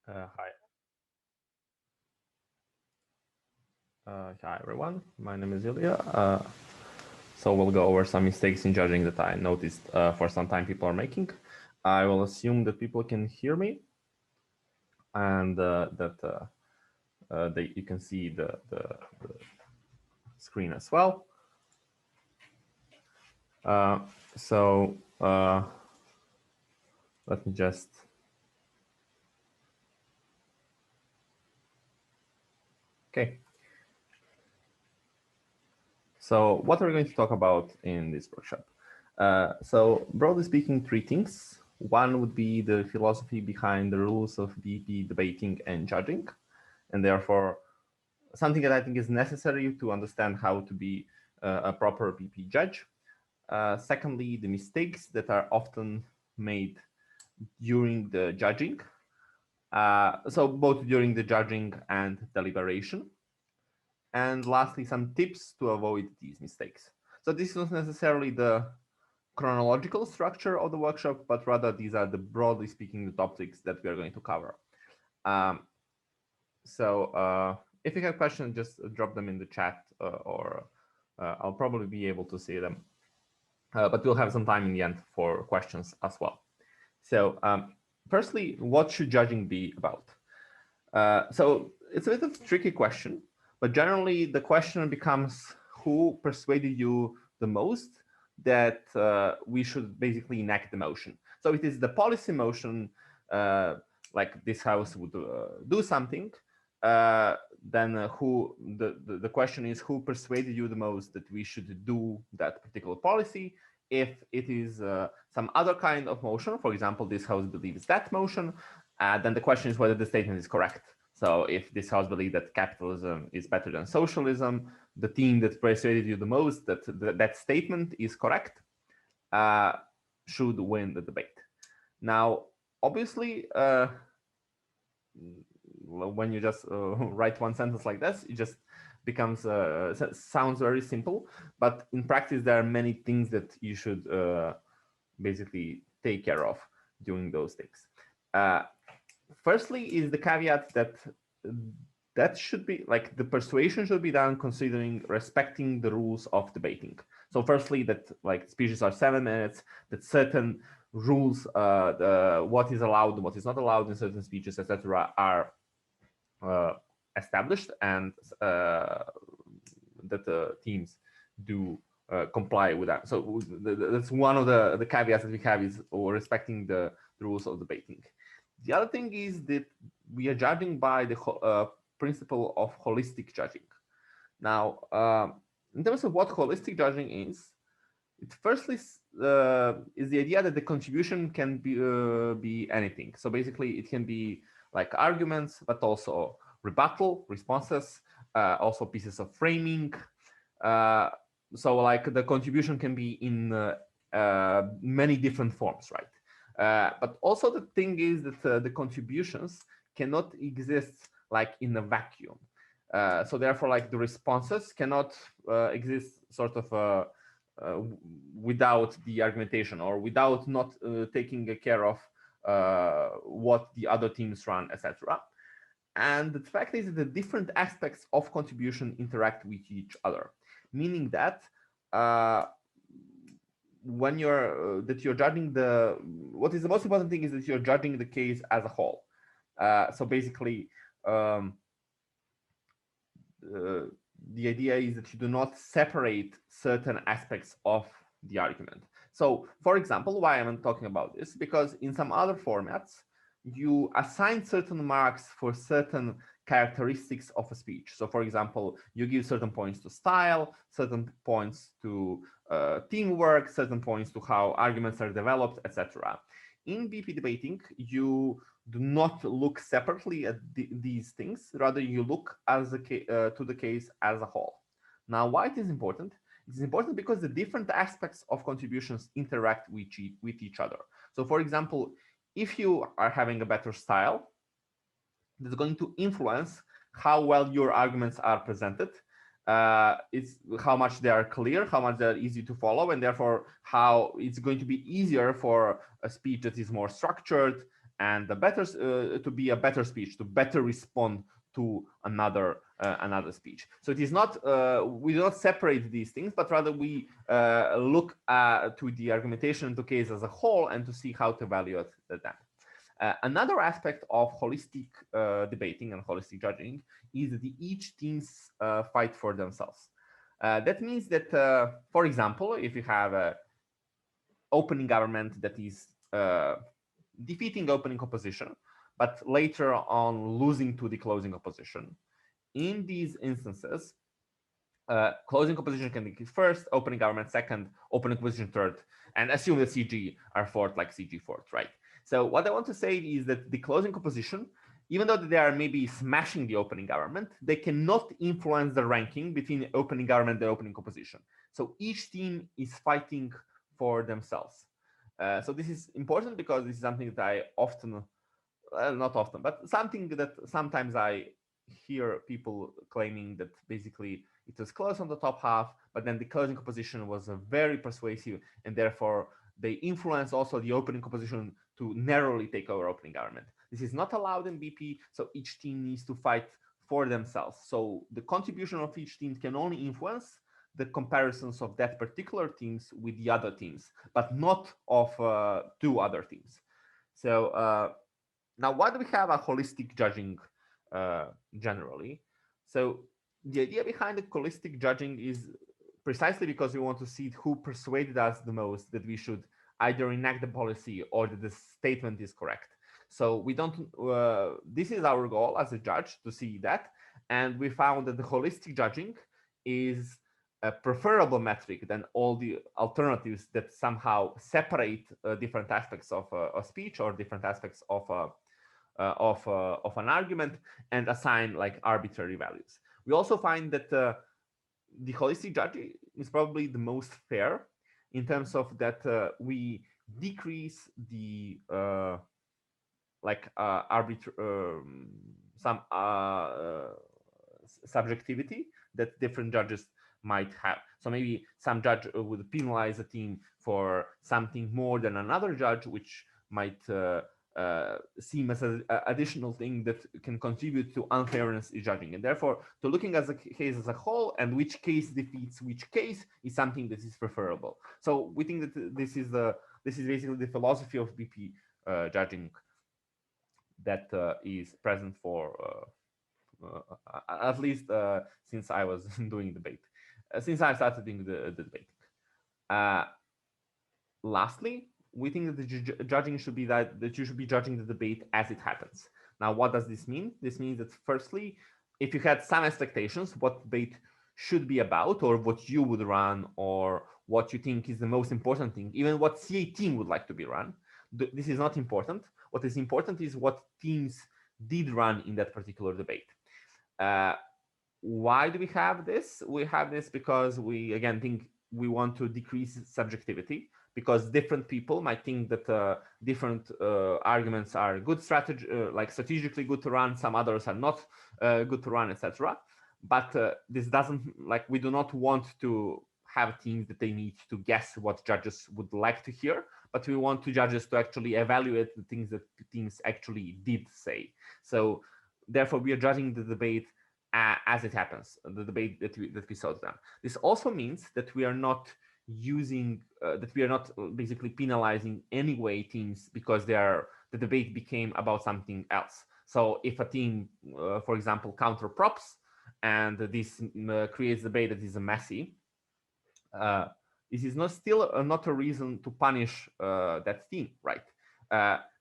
Hi. Hi, everyone. My name is Ilija. So we'll go over some mistakes in judging that I noticed for some time people are making. I will assume that people can hear me and that you can see the screen as well. Uh, so let me just... Okay. So what are we going to talk about in this workshop? So broadly speaking, three things. One would be the philosophy behind the rules of BP debating and judging, and therefore something that I think is necessary to understand how to be a proper BP judge. Secondly, the mistakes that are often made during the judging. So both during the judging and deliberation. And lastly, some tips to avoid these mistakes. So this is not necessarily the chronological structure of the workshop, but rather these are the broadly speaking the topics that we are going to cover. Um, so if you have questions, just drop them in the chat or I'll probably be able to see them. But we'll have some time in the end for questions as well. So firstly, what should judging be about? So it's a bit of a tricky question, but generally the question becomes who persuaded you the most that we should basically enact the motion. So it is the policy motion, like this house would do something, then the question is who persuaded you the most that we should do that particular policy. If it is some other kind of motion, for example, this house believes that motion, then the question is whether the statement is correct. So if this house believes that capitalism is better than socialism, the team that persuaded you the most that that statement is correct should win the debate. Now, obviously, when you just write one sentence like this, it just becomes sounds very simple, but in practice there are many things that you should basically take care of during those things. Firstly is the caveat that that should be like the persuasion should be done considering respecting the rules of debating. So firstly, that like speeches are 7 minutes, that certain rules, what is allowed, what is not allowed in certain speeches, etc., are established, and that the teams do comply with that. So that's one of the caveats that we have is respecting the rules of debating. The other thing is that we are judging by the principle of holistic judging. Now, in terms of what holistic judging is, it firstly is the idea that the contribution can be anything. So basically, it can be like arguments, but also rebuttal, responses, also pieces of framing. So like the contribution can be in many different forms, right? But also the thing is that the contributions cannot exist like in a vacuum. So therefore, like the responses cannot exist sort of without the argumentation or without not taking care of what the other teams run, etc. And the fact is that the different aspects of contribution interact with each other, meaning that when you're judging what is the most important thing is that you're judging the case as a whole. So basically, um, uh, the idea is that you do not separate certain aspects of the argument. So, for example, why I'm talking about this? Because in some other formats, you assign certain marks for certain characteristics of a speech. So, for example, you give certain points to style, certain points to teamwork, certain points to how arguments are developed, etc. In BP debating, you do not look separately at these things. Rather, you look to the case as a whole. Now, why it is important? It is important because the different aspects of contributions interact with each other. So, for example, if you are having a better style, that's going to influence how well your arguments are presented. It's how much they are clear, how much they're easy to follow, and therefore how it's going to be easier for a speech that is more structured and the better to be a better speech, to better respond to another speech. So it is not we do not separate these things, but rather we look to the argumentation to case as a whole and to see how to evaluate them. Another aspect of holistic debating and holistic judging is that each teams fight for themselves. That means that, for example, if you have a opening government that is defeating opening opposition, but later on losing to the closing opposition, in these instances, closing opposition can be first, opening government second, opening opposition third, and assume that CG are fourth, like CG fourth, right? So what I want to say is that the closing opposition, even though they are maybe smashing the opening government, they cannot influence the ranking between the opening government and the opening opposition. So each team is fighting for themselves. So this is important because this is something that I often, not often, but something that sometimes I hear people claiming that basically it was close on the top half, but then the closing opposition was very persuasive, and therefore they influence also the opening opposition to narrowly take over opening government. This is not allowed in BP, so each team needs to fight for themselves. So the contribution of each team can only influence the comparisons of that particular teams with the other teams, but not of two other teams. So now, why do we have a holistic judging generally? So the idea behind the holistic judging is precisely because we want to see who persuaded us the most that we should either enact the policy or that the statement is correct. So we don't, this is our goal as a judge, to see that. And we found that the holistic judging is a preferable metric than all the alternatives that somehow separate different aspects of a speech or different aspects of an argument and assign like arbitrary values. We also find that the holistic judging is probably the most fair in terms of that we decrease the some subjectivity that different judges might have. So maybe some judge would penalize a team for something more than another judge, which might seem as an additional thing that can contribute to unfairness in judging. And therefore, to looking at the case as a whole and which case defeats which case is something that is preferable. So we think that this is basically the philosophy of BP judging that is present for at least since I was doing debate, since I started doing the debate. Lastly, we think that the judging should be that you should be judging the debate as it happens. Now, what does this mean? This means that firstly, if you had some expectations what debate should be about, or what you would run, or what you think is the most important thing, even what CA team would like to be run, this is not important. What is important is what teams did run in that particular debate. Why do we have this? We have this because we, again, think we want to decrease subjectivity, because different people might think that different arguments are good strategy, like strategically good to run, some others are not good to run, etc. But this doesn't, like, we do not want to have teams that they need to guess what judges would like to hear, but we want judges to actually evaluate the things that teams actually did say. So therefore, we are judging the debate as it happens, the debate that we saw them. This also means that we are not using that we are not basically penalizing anyway teams because the debate became about something else. So if a team, for example, counter props, and this creates debate that is messy, this is not a reason to punish that team, right?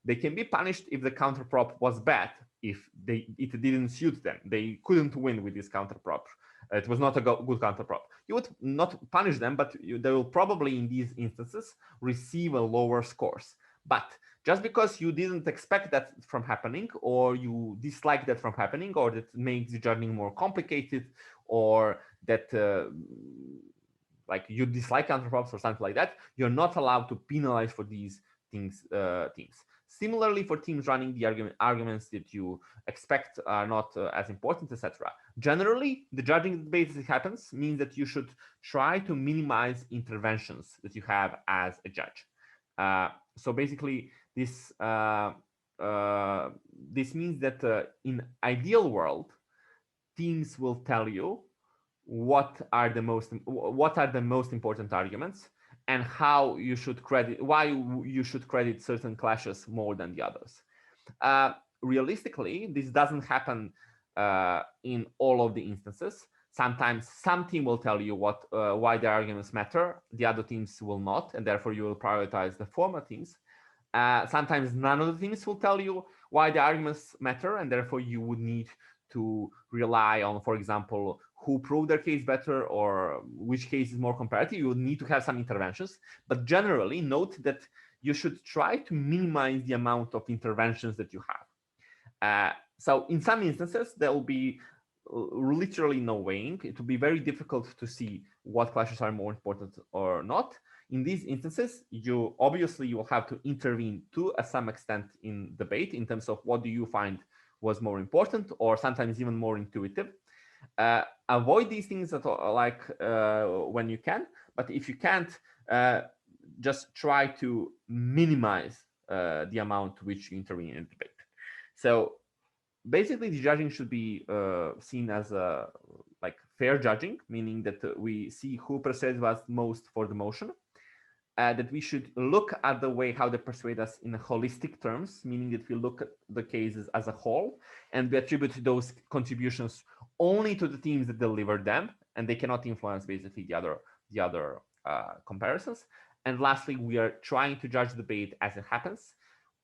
They can be punished if the counter prop was bad, if it didn't suit them. They couldn't win with this counter prop. It was not a good counter prop. You would not punish them, but they will probably, in these instances, receive a lower scores. But just because you didn't expect that from happening, or you dislike that from happening, or that makes the judging more complicated, or that like you dislike counter props or something like that, you're not allowed to penalize for these things. Teams. Similarly, for teams running the arguments that you expect are not as important, etc. Generally, the judging debate as it happens means that you should try to minimize interventions that you have as a judge. So basically, this this means that in ideal world, teams will tell you what are the most important arguments and how you should credit, why you should credit certain clashes more than the others. Realistically, this doesn't happen in all of the instances. Sometimes some team will tell you why the arguments matter, the other teams will not, and therefore you will prioritize the former teams. Sometimes none of the teams will tell you why the arguments matter, and therefore you would need to rely on, for example, who proved their case better or which case is more comparative. You would need to have some interventions, but generally note that you should try to minimize the amount of interventions that you have. So in some instances, there will be literally no weighing. It will be very difficult to see what clashes are more important or not. In these instances, you will have to intervene to some extent in debate in terms of what do you find was more important or sometimes even more intuitive. Avoid these things when you can, but if you can't, just try to minimize the amount to which you intervene in debate. So basically, the judging should be seen as fair judging, meaning that we see who persuades us most for the motion. That we should look at the way how they persuade us in holistic terms, meaning that we look at the cases as a whole, and we attribute those contributions only to the teams that delivered them, and they cannot influence basically the other comparisons. And lastly, we are trying to judge the debate as it happens,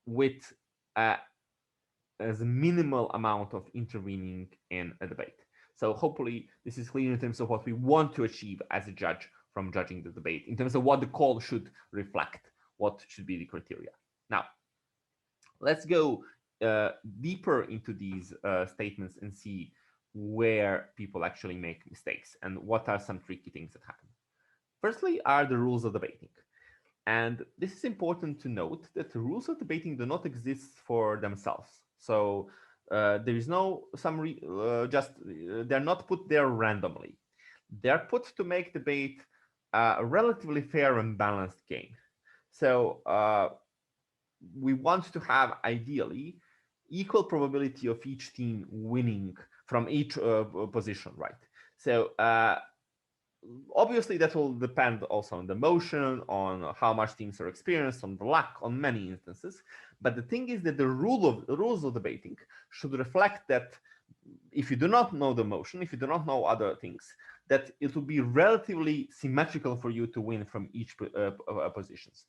with as a minimal amount of intervening in a debate. So hopefully this is clear in terms of what we want to achieve as a judge from judging the debate, in terms of what the call should reflect, what should be the criteria. Now, let's go deeper into these statements and see where people actually make mistakes and what are some tricky things that happen. Firstly are the rules of debating. And this is important to note that the rules of debating do not exist for themselves. So there is no they're not put there randomly. They're put to make debate a relatively fair and balanced game. So we want to have ideally equal probability of each team winning from each position, right? So obviously that will depend also on the motion, on how much teams are experienced, on the luck, on many instances. But the thing is that the rules of debating should reflect that if you do not know the motion, if you do not know other things, that it will be relatively symmetrical for you to win from each positions.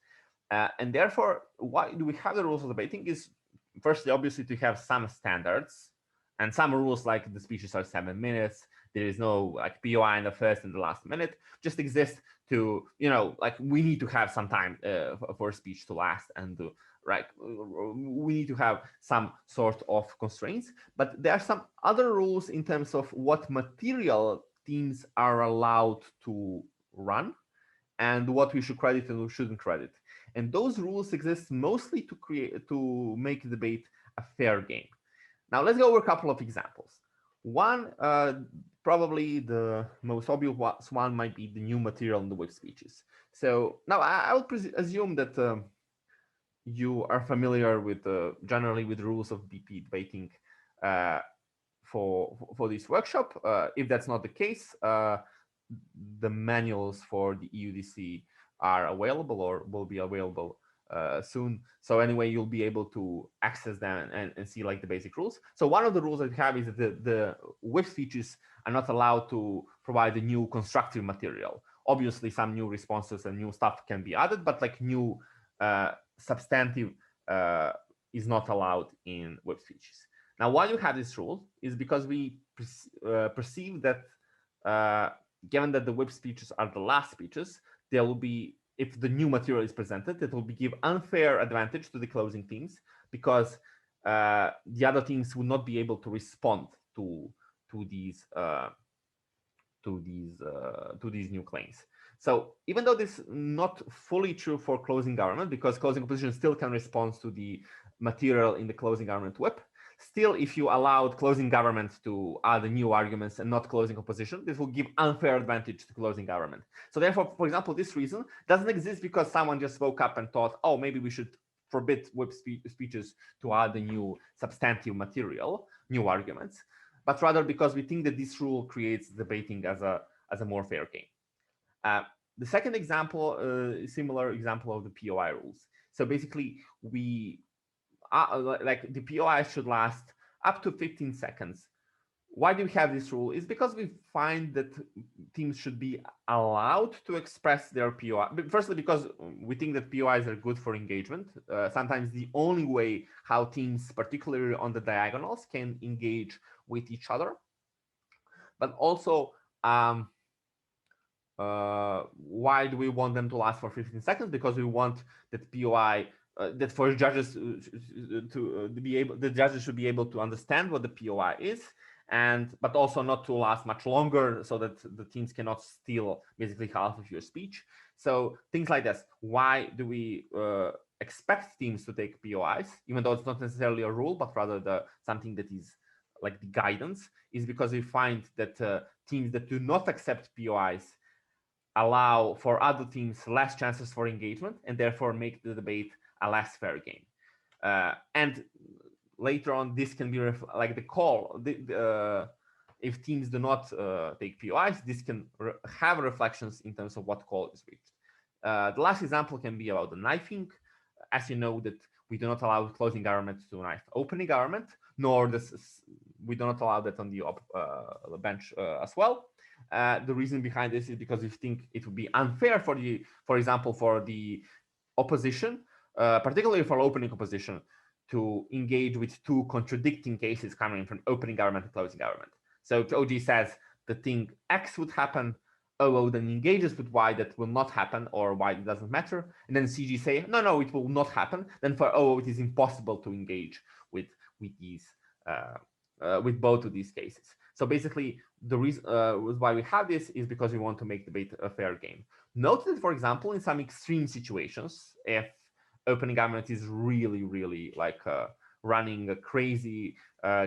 And therefore, why do we have the rules of debating is, firstly, obviously, to have some standards and some rules, like the speeches are 7 minutes. There is no like POI in the first and the last minute, just exist to, we need to have some time for a speech to last, and we need to have some sort of constraints. But there are some other rules in terms of what material teams are allowed to run and what we should credit and we shouldn't credit. And those rules exist mostly to make the debate a fair game. Now let's go over a couple of examples. One, probably the most obvious one might be the new material in the whip speeches. So now I will assume that you are familiar with generally with the rules of BP debating for this workshop. If that's not the case, the manuals for the EUDC are available or will be available soon. So anyway, you'll be able to access them and see like the basic rules. So one of the rules that we have is that the whip speeches are not allowed to provide the new constructive material. Obviously, some new responses and new stuff can be added, but like new substantive is not allowed in whip speeches. Now, why you have this rule is because we perceive that given that the whip speeches are the last speeches, there will be, if the new material is presented, it will give unfair advantage to the closing teams, because the other teams will not be able to respond to these new claims. So even though this is not fully true for closing government, because closing opposition still can respond to the material in the closing government whip, still, if you allowed closing government to add new arguments and not closing opposition, this will give unfair advantage to closing government. So therefore, for example, this reason doesn't exist because someone just woke up and thought, oh, maybe we should forbid web speeches to add a new substantive material, new arguments, but rather because we think that this rule creates debating as a more fair game. The second example, similar example of the POI rules. So basically, we like the POI should last up to 15 seconds. Why do we have this rule? Is because we find that teams should be allowed to express their POI. Firstly, because we think that POIs are good for engagement. Sometimes the only way how teams, particularly on the diagonals, can engage with each other. But also, why do we want them to last for 15 seconds? Because we want that POI, that for judges to be able, the judges should be able to understand what the POI is, but also not to last much longer, so that the teams cannot steal basically half of your speech. So things like this. Why do we expect teams to take POIs, even though it's not necessarily a rule, but rather something that is like the guidance, is because we find that teams that do not accept POIs allow for other teams less chances for engagement, and therefore make the debate a less fair game. And later on, this can be like the call. If teams do not take POIs, this can have reflections in terms of what call is reached. The last example can be about the knifing. As you know, that we do not allow closing argument to knife opening argument, nor we do not allow that on the bench as well. The reason behind this is because we think it would be unfair for example, for the opposition, particularly for opening opposition, to engage with two contradicting cases coming from opening argument and closing argument. So if OG says the thing X would happen, OO then engages with Y that will not happen, or Y it doesn't matter, and then CG say, no, it will not happen, then for OO it is impossible to engage with these with both of these cases. So basically, the reason why we have this is because we want to make debate a fair game. Note that, for example, in some extreme situations, if opening argument is really like running a crazy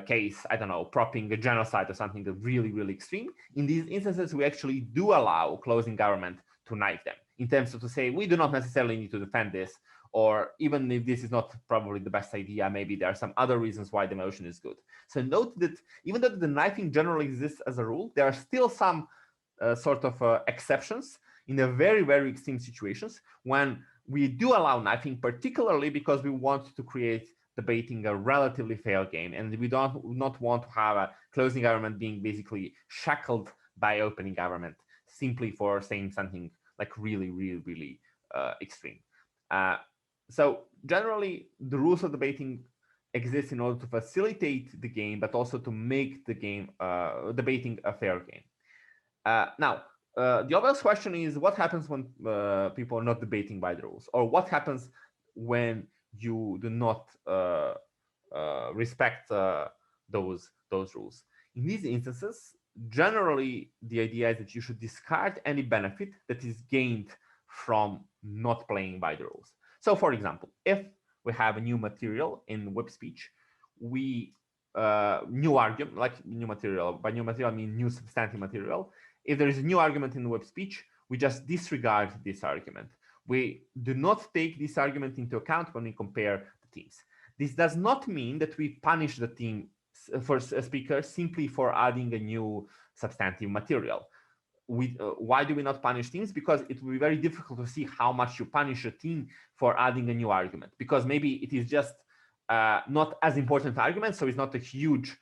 case, I don't know, propping a genocide or something that's really extreme, in these instances, we actually do allow closing argument to knife them, in terms of to say, we do not necessarily need to defend this, or even if this is not probably the best idea, maybe there are some other reasons why the motion is good. So note that even though the knifing generally exists as a rule, there are still some sort of exceptions in the very extreme situations when we do allow knifing, particularly because we want to create debating a relatively fair game, and we do not want to have a closing argument being basically shackled by opening argument simply for saying something like really extreme. So generally, the rules of debating exist in order to facilitate the game, but also to make the game debating a fair game. Now, the obvious question is, what happens when people are not debating by the rules, or what happens when you do not respect those rules? In these instances, generally, the idea is that you should discard any benefit that is gained from not playing by the rules. So, for example, if we have a new material in web speech, we new argument, like new material. By new material, I mean new substantive material. If there is a new argument in web speech, we just disregard this argument. We do not take this argument into account when we compare the teams. This does not mean that we punish the team for a speaker simply for adding a new substantive material. Why do we not punish teams? Because it will be very difficult to see how much you punish a team for adding a new argument, because maybe it is just not as important argument, so it's not a huge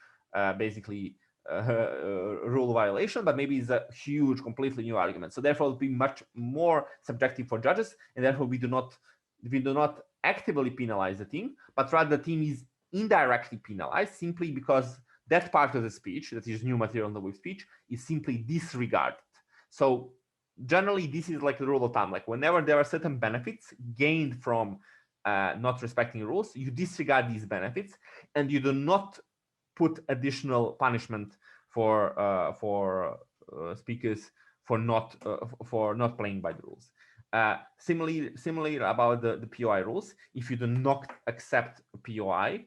basically rule violation, but maybe it's a huge completely new argument. So therefore, it will be much more subjective for judges, and therefore we do not actively penalize the team, but rather the team is indirectly penalized simply because that part of the speech, that is new material in the web speech, is simply disregarded. So generally, this is like the rule of thumb. Like whenever there are certain benefits gained from not respecting rules, you disregard these benefits, and you do not put additional punishment for speakers for not playing by the rules. Similarly about the POI rules, if you do not accept POI,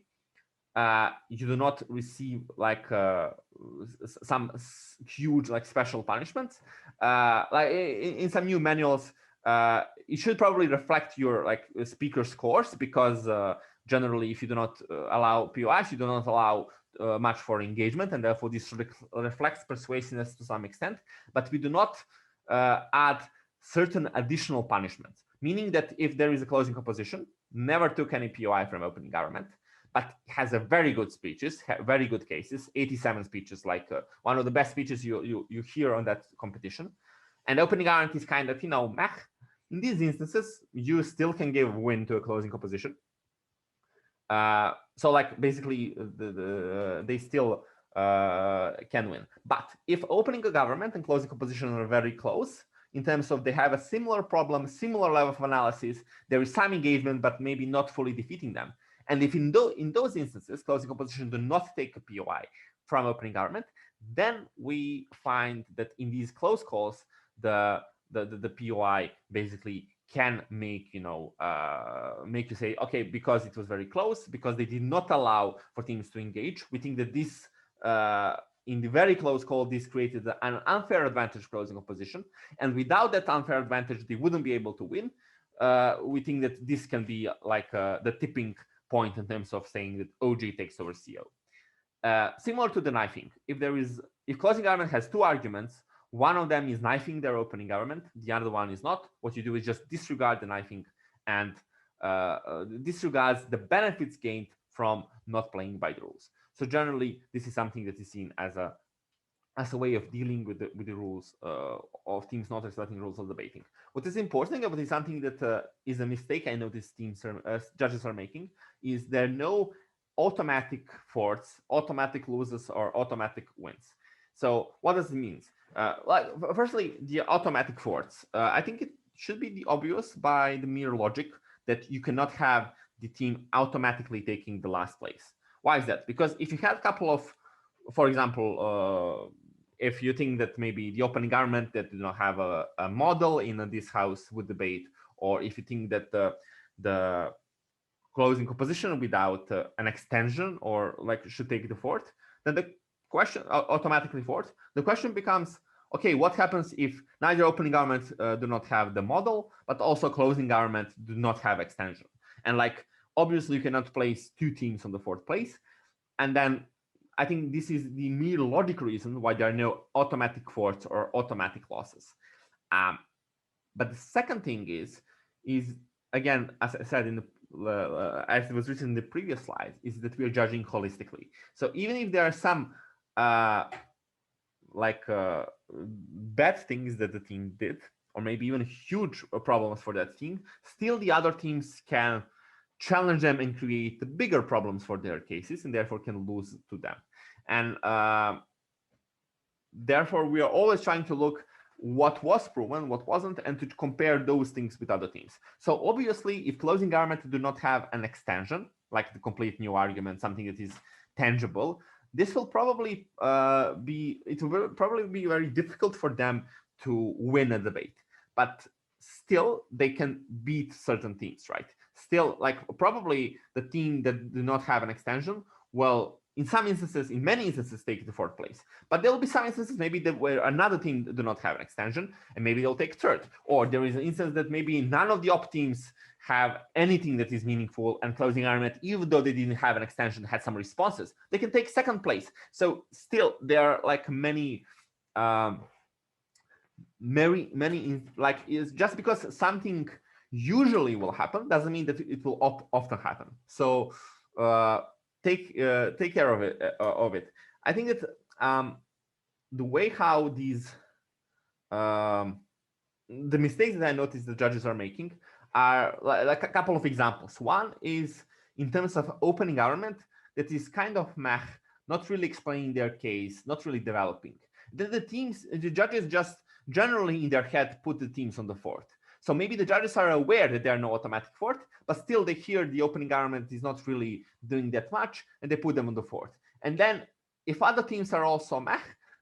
you do not receive like some huge like special punishments. Like in some new manuals, it should probably reflect your like speaker scores, because generally if you do not allow POIs, you do not allow much for engagement, and therefore this reflects persuasiveness to some extent. But we do not add certain additional punishments, meaning that if there is a closing composition, never took any POI from opening government, but has a very good speeches, very good cases, 87 speeches, like one of the best speeches you hear on that competition. And opening government is kind of, meh. In these instances, you still can give win to a closing composition. So like basically they still can win. But if opening a government and closing composition are very close, in terms of they have a similar problem, similar level of analysis, there is some engagement, but maybe not fully defeating them. And if in those instances, closing composition do not take a POI from opening government, then we find that in these close calls, the POI basically can make make you say, okay, because it was very close, because they did not allow for teams to engage. We think that this in the very close call, this created an unfair advantage closing opposition, and without that unfair advantage, they wouldn't be able to win. We think that this can be like the tipping point in terms of saying that OG takes over CO. Similar to the knifing, if closing argument has two arguments, one of them is knifing their opening argument, the other one is not. What you do is just disregard the knifing and disregards the benefits gained from not playing by the rules. So generally, this is something that is seen as a way of dealing with the rules of teams not respecting rules of debating. What is important about it is something that is a mistake I noticed judges are making, is there are no automatic forts, automatic losses, or automatic wins. So what does it mean? Firstly, the automatic forts. I think it should be the obvious by the mere logic that you cannot have the team automatically taking the last place. Why is that? Because if you had a couple of, for example, if you think that maybe the opening government that do not have a model in this house would debate, or if you think that the closing composition without an extension or like should take the fort, then the question automatically fort. The question becomes, okay, what happens if neither opening government do not have the model, but also closing government do not have extension? And like, obviously you cannot place two teams on the fourth place. And then I think this is the mere logic reason why there are no automatic forts or automatic losses. But the second thing is again, as I said in the as it was written in the previous slide, is that we are judging holistically. So even if there are some bad things that the team did, or maybe even huge problems for that team, still the other teams can challenge them and create the bigger problems for their cases, and therefore can lose to them. And therefore, we are always trying to look what was proven, what wasn't, and to compare those things with other teams. So obviously, if closing argument do not have an extension, like the complete new argument, something that is tangible, this will probably be very difficult for them to win a debate. But still, they can beat certain teams, right? Still, like probably the team that do not have an extension will, in some instances, in many instances, take the fourth place. But there will be some instances maybe that where another team do not have an extension, and maybe they'll take third. Or there is an instance that maybe none of the op teams have anything that is meaningful, and closing argument, even though they didn't have an extension, had some responses, they can take second place. So still, there are like many like, is just because something usually will happen doesn't mean that it will often happen. So take care of it. I think that the way how these the mistakes that I noticed the judges are making are like a couple of examples. One is in terms of opening argument that is kind of not really explaining their case, not really developing. The judges just generally in their head put the teams on the fourth. So maybe the judges are aware that there are no automatic fourth, but still they hear the opening argument is not really doing that much, and they put them on the fourth. And then if other teams are also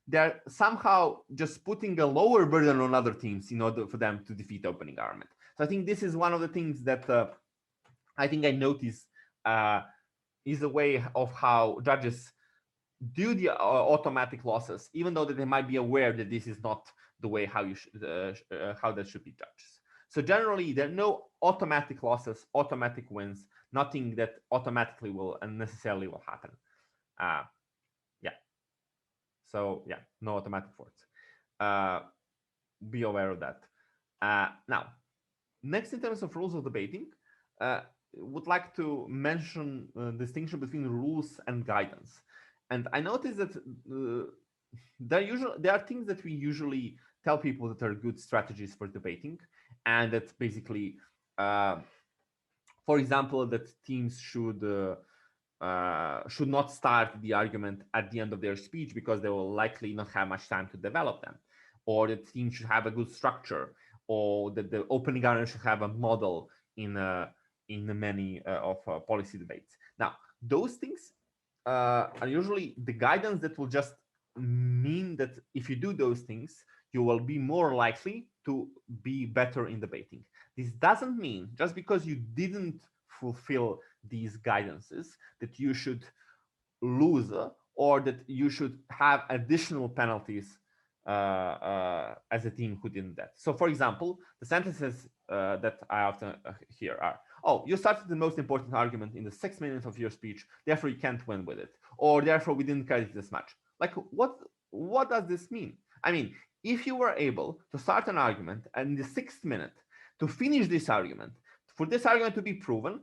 they're somehow just putting a lower burden on other teams in order for them to defeat opening argument. So I think this is one of the things that I think I noticed is a way of how judges do the automatic losses, even though that they might be aware that this is not the way how you how that should be judged. So generally, there are no automatic losses, automatic wins, nothing that automatically will and necessarily will happen. Yeah. So yeah, no automatic forks. Be aware of that. Now, next in terms of rules of debating, would like to mention distinction between rules and guidance. And I noticed that there are things that we usually tell people that are good strategies for debating, and that basically, for example, that teams should not start the argument at the end of their speech because they will likely not have much time to develop them, or the team should have a good structure, or that the opening argument should have a model in many of policy debates. Now, those things are usually the guidance that will just mean that if you do those things, you will be more likely to be better in debating. This doesn't mean just because you didn't fulfill these guidances that you should lose or that you should have additional penalties as a team who didn't that. So, for example, the sentences that I often hear are, "Oh, you started the most important argument in the 6 minutes of your speech, therefore you can't win with it," or "therefore we didn't carry this much." Like, what does this mean? I mean, if you were able to start an argument and in the 6th minute to finish this argument, for this argument to be proven,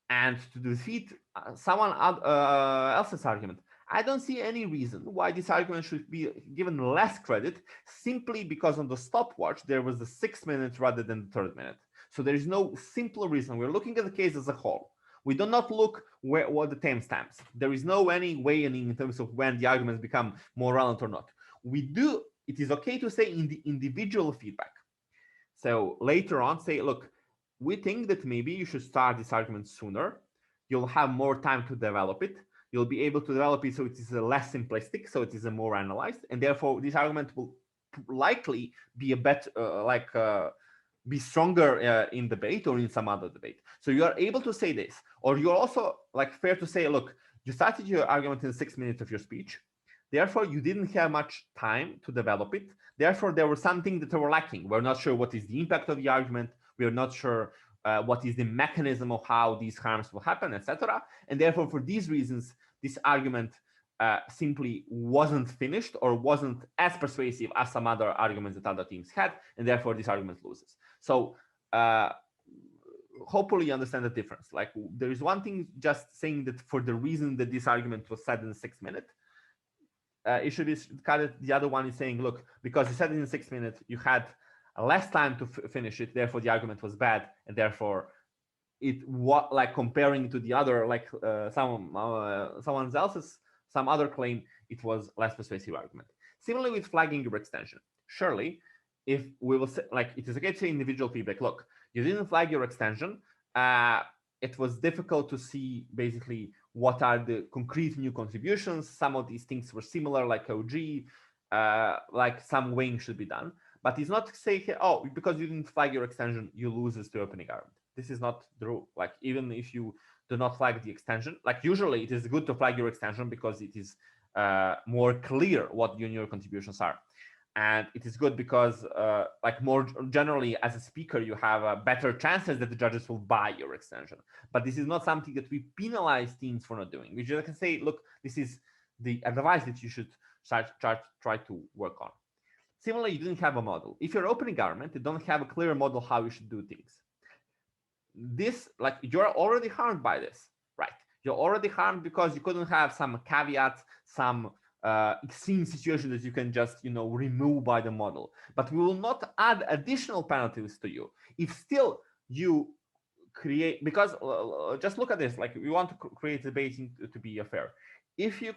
and to defeat someone else's argument, I don't see any reason why this argument should be given less credit simply because on the stopwatch there was the 6 minutes rather than the 3rd minute. So there is no simple reason. We're looking at the case as a whole. We do not look what the timestamps. There is no any weighing in terms of when the arguments become more relevant or not. We do. It is okay to say in the individual feedback. So later on, say, look, we think that maybe you should start this argument sooner. You'll have more time to develop it. You'll be able to develop it so it is less simplistic, so it is more analyzed, and therefore this argument will likely be a better, be stronger in debate or in some other debate. So you are able to say this, or you're also like fair to say, look, you started your argument in 6 minutes of your speech. Therefore, you didn't have much time to develop it. Therefore, there were some things that were lacking. We're not sure what is the impact of the argument. We are not sure what is the mechanism of how these harms will happen, etc. And therefore, for these reasons, this argument simply wasn't finished or wasn't as persuasive as some other arguments that other teams had, and therefore this argument loses. So hopefully you understand the difference. Like, there is one thing just saying that for the reason that this argument was said in the 6th minute, it should be cut. The other one is saying, look, because you said it in 6 minutes, you had less time to finish it, therefore the argument was bad, and therefore it was like comparing to the other, like someone else's, some other claim, it was less persuasive argument. Similarly with flagging your extension. Surely, if we will say, like, it is okay to say individual feedback, look, you didn't flag your extension, it was difficult to see basically what are the concrete new contributions. Some of these things were similar, like OG, like some weighing should be done. But it's not to say, oh, because you didn't flag your extension, you lose this to opening argument. This is not true. Like, even if you do not flag the extension, like usually it is good to flag your extension because it is more clear what your new contributions are. And it is good because, like, more generally, as a speaker, you have better chances that the judges will buy your extension. But this is not something that we penalize teams for not doing. We just can say, look, this is the advice that you should try to work on. Similarly, you didn't have a model. If you're opening government, you don't have a clear model how you should do things. This, like, you're already harmed by this, right? You're already harmed because you couldn't have some caveats, some extreme situations that you can just, remove by the model. But we will not add additional penalties to you if still you create, because just look at this, like, we want to create debating to be fair. If you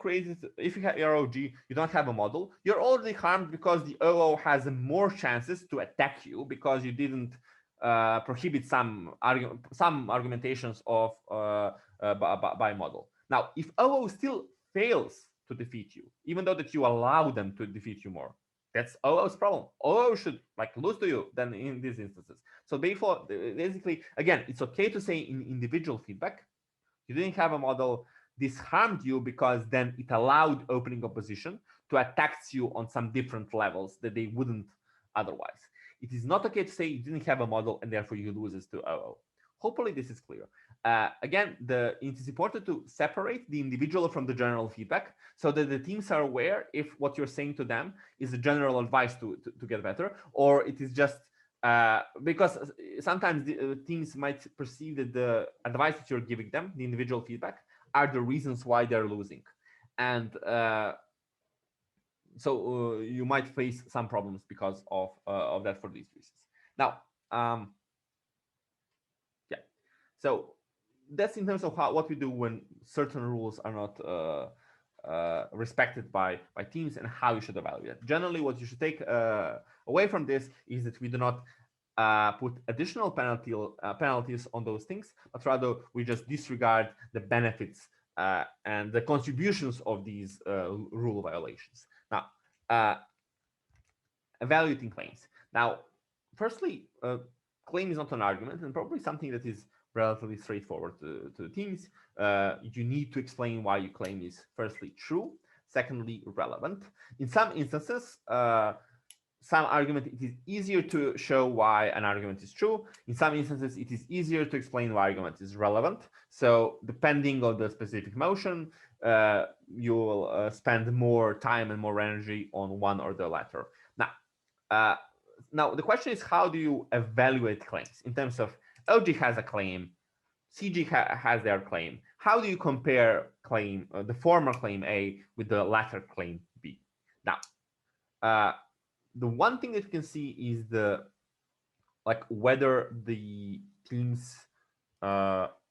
have ROG, you don't have a model, you're already harmed because the OO has more chances to attack you because you didn't prohibit some argumentations of by model. Now, if OO still fails to defeat you, even though that you allow them to defeat you more, that's OO's problem. OO should lose to you then in these instances. So therefore, basically, again, it's okay to say in individual feedback, you didn't have a model, this harmed you because then it allowed opening opposition to attack you on some different levels that they wouldn't otherwise. It is not okay to say you didn't have a model and therefore you lose to 0. Hopefully this is clear. Again, it is important to separate the individual from the general feedback so that the teams are aware if what you're saying to them is a general advice to get better, or it is just because sometimes the teams might perceive that the advice that you're giving them, the individual feedback, are the reasons why they're losing. And so you might face some problems because of that for these reasons. Now, yeah, so that's in terms of what we do when certain rules are not respected by teams and how you should evaluate it. Generally, what you should take away from this is that we do not put additional penalties on those things, but rather we just disregard the benefits and the contributions of these rule violations. Now, evaluating claims. Now, firstly, claim is not an argument, and probably something that is relatively straightforward to teams. You need to explain why your claim is firstly true, secondly relevant. In some instances, some argument, it is easier to show why an argument is true. In some instances, it is easier to explain why argument is relevant. So depending on the specific motion, you will spend more time and more energy on one or the latter. Now the question is, how do you evaluate claims in terms of OG has a claim, CG has their claim. How do you compare claim, the former claim A with the latter claim B? Now, the one thing that you can see is whether the teams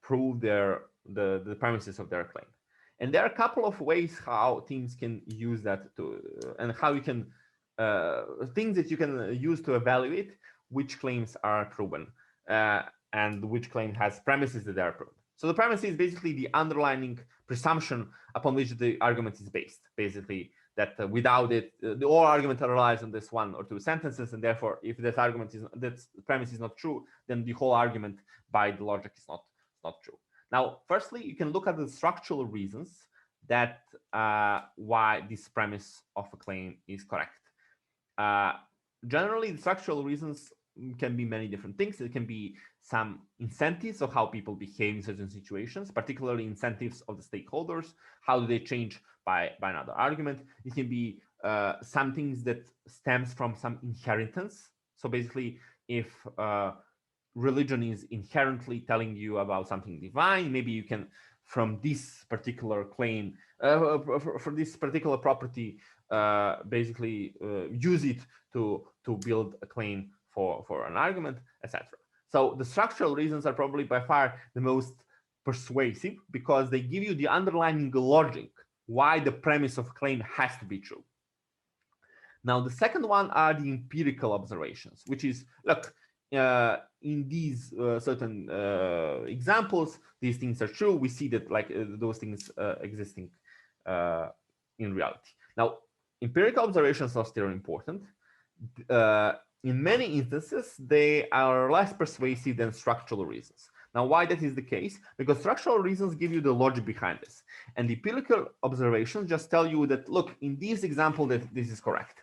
prove the premises of their claim. And there are a couple of ways how teams can use that and how you can things that you can use to evaluate which claims are proven and which claim has premises that are proven. So the premise is basically the underlying presumption upon which the argument is based. Basically, that without it, the whole argument relies on this one or two sentences, and therefore, if that premise is not true, then the whole argument by the logic is not true. Now, firstly, you can look at the structural reasons that why this premise of a claim is correct. Generally, the structural reasons can be many different things. It can be some incentives of how people behave in certain situations, particularly incentives of the stakeholders. How do they change by another argument? It can be some things that stems from some inheritance. So basically, if religion is inherently telling you about something divine, maybe you can, from this particular claim, for this particular property, basically use it to build a claim for an argument, etc. So the structural reasons are probably by far the most persuasive because they give you the underlying logic why the premise of claim has to be true. Now, the second one are the empirical observations, which is, look, in these certain examples, these things are true. We see that those things existing in reality. Now, empirical observations are still important. In many instances, they are less persuasive than structural reasons. Now, why that is the case? Because structural reasons give you the logic behind this. And the empirical observations just tell you that, look, in this example, that this is correct.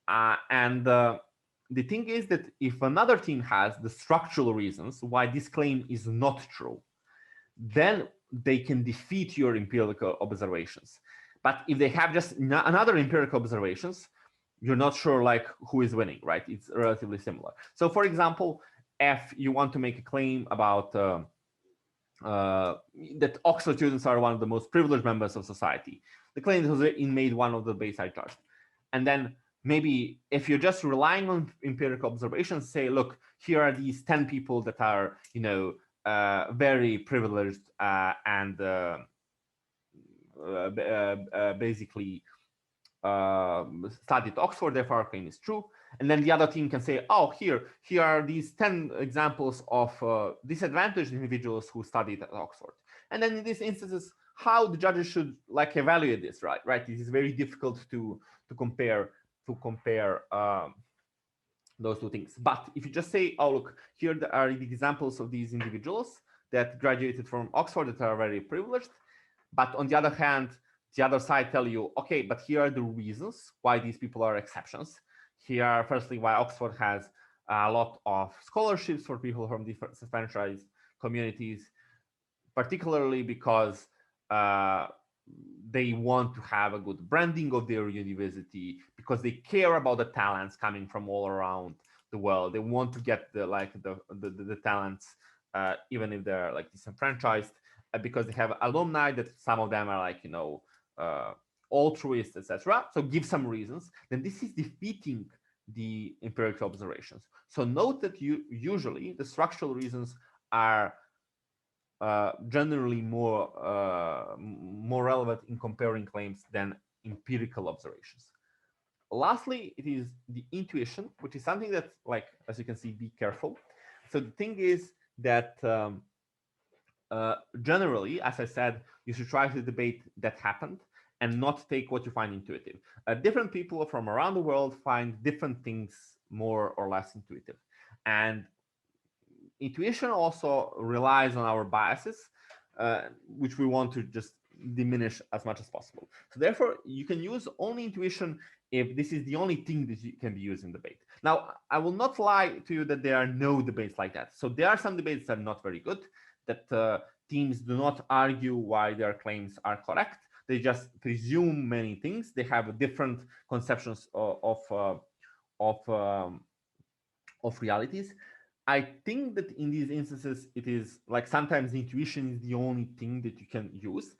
The thing is that if another team has the structural reasons why this claim is not true, then they can defeat your empirical observations. But if they have just another empirical observations, you're not sure who is winning, right? It's relatively similar. So for example, if you want to make a claim about that Oxford students are one of the most privileged members of society, the claim that was made one of the Bayside charts. And then maybe if you're just relying on empirical observations, say, look, here are these 10 people that are, very privileged and basically studied at Oxford, therefore our claim is true. And then the other team can say, oh, here are these 10 examples of disadvantaged individuals who studied at Oxford. And then in these instances, how the judges should evaluate this, right? It is very difficult to compare those two things. But if you just say, oh, look, here are the examples of these individuals that graduated from Oxford that are very privileged. But on the other hand, the other side tell you, okay, but here are the reasons why these people are exceptions. Here are firstly why Oxford has a lot of scholarships for people from disenfranchised communities, particularly because uh, they want to have a good branding of their university, because they care about the talents coming from all around the world. They want to get the talents, even if they're like disenfranchised, because they have alumni that some of them are like uh, altruists, etc. So give some reasons. Then this is defeating the empirical observations. So note that usually the structural reasons are generally more relevant in comparing claims than empirical observations. Lastly, it is the intuition, which is something that, like, as you can see, be careful. So the thing is that generally, as I said, you should try to debate that happened and not take what you find intuitive. Different people from around the world find different things more or less intuitive. And intuition also relies on our biases, which we want to just diminish as much as possible. So therefore, you can use only intuition if this is the only thing that you can be used in debate. Now, I will not lie to you that there are no debates like that. So there are some debates that are not very good, that teams do not argue why their claims are correct. They just presume many things. They have different conceptions of realities. I think that in these instances, it is like sometimes intuition is the only thing that you can use.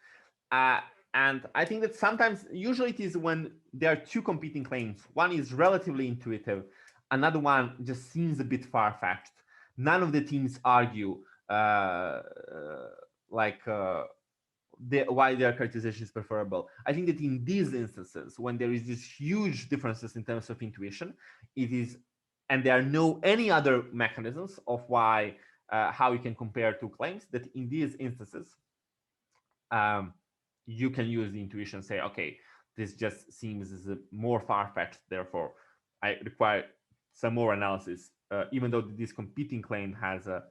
Uh, and I think that sometimes, usually it is when there are two competing claims. One is relatively intuitive, another one just seems a bit far-fetched. None of the teams argue like why their characterization is preferable. I think that in these instances, when there is these huge differences in terms of intuition, it is, and there are no any other mechanisms of why how you can compare two claims, that in these instances um, you can use the intuition, say, okay, this just seems as a more far-fetched, therefore I require some more analysis, even though this competing claim has a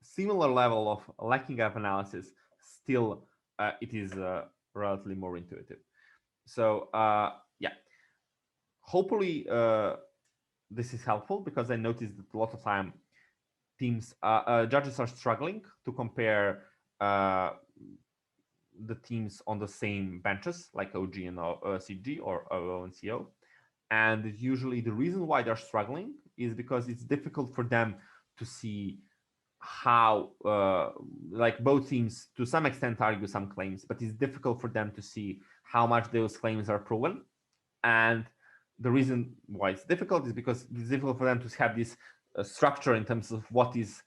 similar level of lacking of analysis, still it is relatively more intuitive. So yeah, hopefully this is helpful, because I noticed that a lot of time judges are struggling to compare the teams on the same benches, like OG and CG, or OO and CO. And usually the reason why they're struggling is because it's difficult for them to see how like both teams to some extent argue some claims, but it's difficult for them to see how much those claims are proven. And the reason why it's difficult is because it's difficult for them to have this structure in terms of what is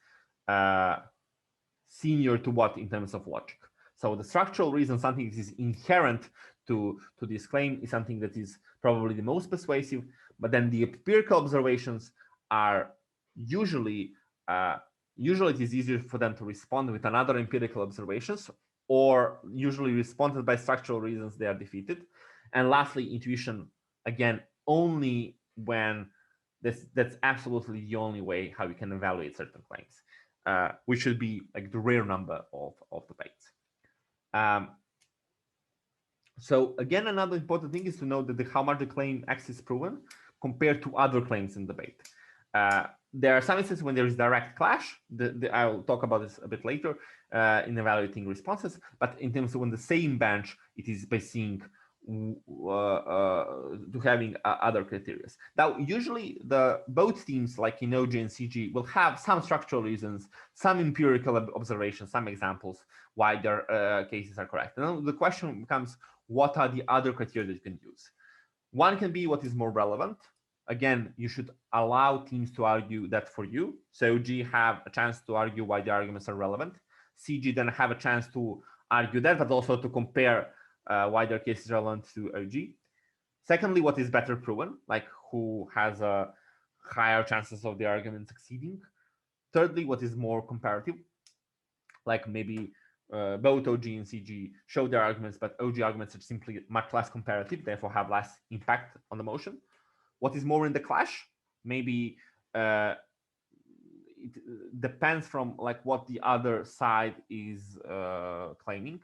senior to what in terms of logic. So the structural reason, something that is inherent to this claim, is something that is probably the most persuasive, but then the empirical observations are usually usually it is easier for them to respond with another empirical observations, or usually responded by structural reasons, they are defeated. And lastly, intuition, again, only when that's absolutely the only way how you can evaluate certain claims, which should be like the rare number of debates. So again, another important thing is to know that how much the claim X is proven compared to other claims in debate. There are some instances when there is direct clash. I'll talk about this a bit later in evaluating responses. But in terms of when the same bench, it is by seeing to having other criteria. Now, usually both teams, like in OG and CG, will have some structural reasons, some empirical observations, some examples why their cases are correct. And then the question becomes, what are the other criteria that you can use? One can be what is more relevant. Again, you should allow teams to argue that for you. So OG have a chance to argue why the arguments are relevant. CG then have a chance to argue that, but also to compare why their case is relevant to OG. Secondly, what is better proven, like who has higher chances of the argument succeeding. Thirdly, what is more comparative, like maybe both OG and CG show their arguments, but OG arguments are simply much less comparative, therefore have less impact on the motion. What is more in the clash, maybe it depends from like what the other side is claiming.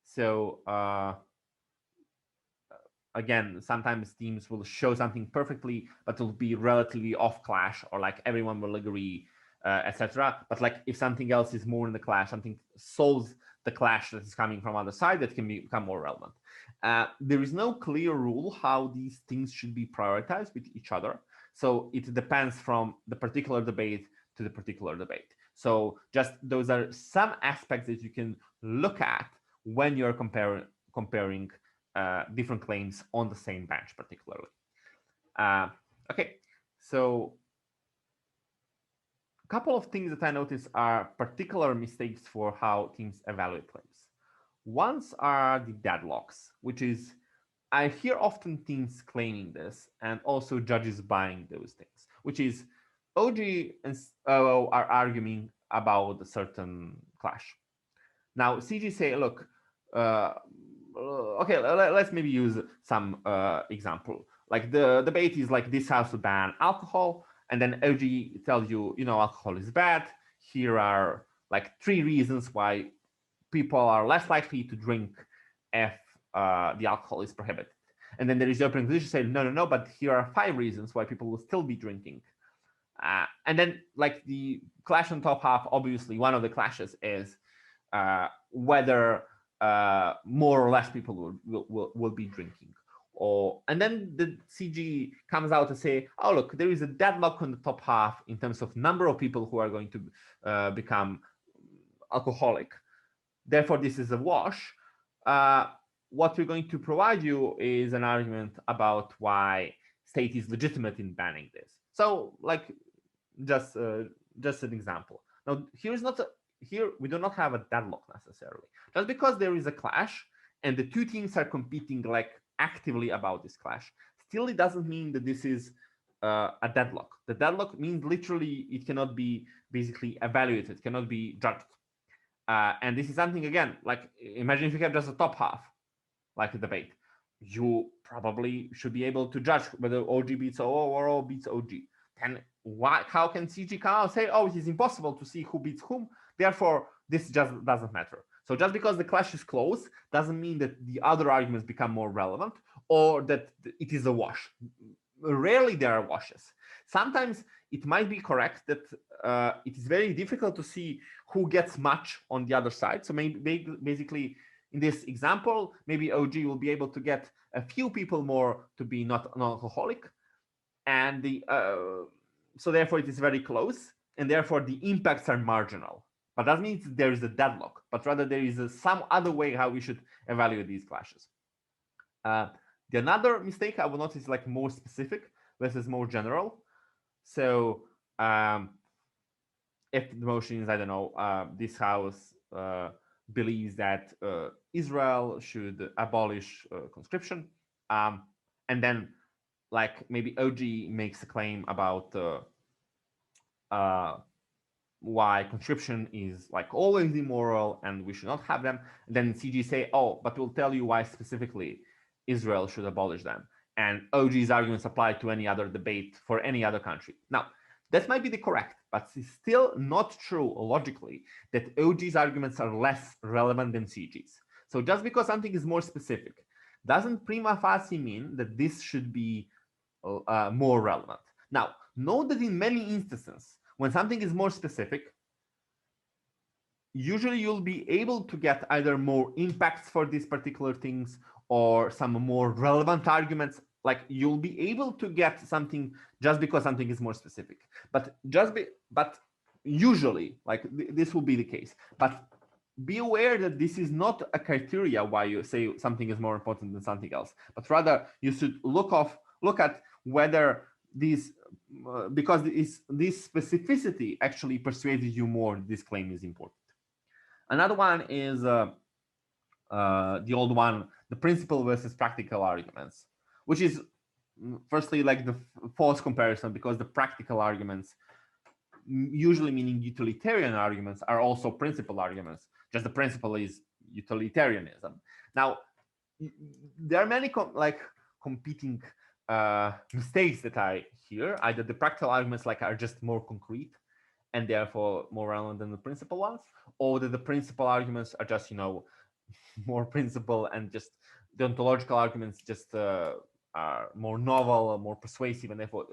So again, sometimes teams will show something perfectly, but it'll be relatively off clash, or like everyone will agree, etc. But like if something else is more in the clash, something solves the clash that is coming from other side, that can become more relevant. There is no clear rule how these things should be prioritized with each other. So it depends from the particular debate to the particular debate. So just those are some aspects that you can look at when you're comparing different claims on the same bench, particularly. Okay, so a couple of things that I notice are particular mistakes for how teams evaluate claims. Ones are the deadlocks, which is, I hear often teams claiming this and also judges buying those things, which is OG and OO are arguing about a certain clash. Now, CG say, look, okay, let's maybe use some example. Like the debate is like, this house to ban alcohol, and then OG tells you, alcohol is bad. Here are like 3 reasons why people are less likely to drink if the alcohol is prohibited. And then there is the opening position saying, no, but here are 5 reasons why people will still be drinking. And then like the clash on top half, obviously one of the clashes is whether more or less people will be drinking. And then the CG comes out to say, oh, look, there is a deadlock on the top half in terms of number of people who are going to become alcoholic. Therefore, this is a wash. What we're going to provide you is an argument about why state is legitimate in banning this. So, like, just an example. Now, here we do not have a deadlock necessarily. Just because there is a clash and the 2 teams are competing like actively about this clash, still it doesn't mean that this is a deadlock. The deadlock means literally it cannot be basically evaluated, cannot be judged. And this is something, again, like imagine if you have just a top half, like a debate. You probably should be able to judge whether OG beats OO or OO beats OG. Then how can CG come out and say, oh, it is impossible to see who beats whom, therefore this just doesn't matter. So just because the clash is close doesn't mean that the other arguments become more relevant or that it is a wash. Rarely there are washes. Sometimes it might be correct that it is very difficult to see who gets much on the other side. So maybe basically in this example, maybe OG will be able to get a few people more to be not non-alcoholic, and so therefore it is very close, and therefore the impacts are marginal. But that means there is a deadlock, but rather there is some other way how we should evaluate these clashes. The another mistake I will notice like more specific versus more general. So if the motion is, I don't know, this house believes that Israel should abolish conscription, and then like maybe OG makes a claim about why conscription is like always immoral and we should not have them. And then CG say, oh, but we'll tell you why specifically Israel should abolish them. And OG's arguments apply to any other debate for any other country. Now, that might be the correct, but it's still not true logically that OG's arguments are less relevant than CG's. So just because something is more specific doesn't prima facie mean that this should be more relevant. Now, note that in many instances, when something is more specific, usually you'll be able to get either more impacts for these particular things or some more relevant arguments. Like you'll be able to get something just because something is more specific. But usually, like this will be the case. But be aware that this is not a criteria why you say something is more important than something else. But rather, you should look at whether these because this specificity actually persuaded you more this claim is important. Another one is the old one, the principle versus practical arguments, which is firstly like the false comparison, because the practical arguments, usually meaning utilitarian arguments, are also principle arguments. Just the principle is utilitarianism. Now, there are many competing mistakes that I hear. Either the practical arguments are just more concrete and therefore more relevant than the principal ones, or that the principal arguments are just more principle and just the ontological arguments just are more novel, more persuasive, and therefore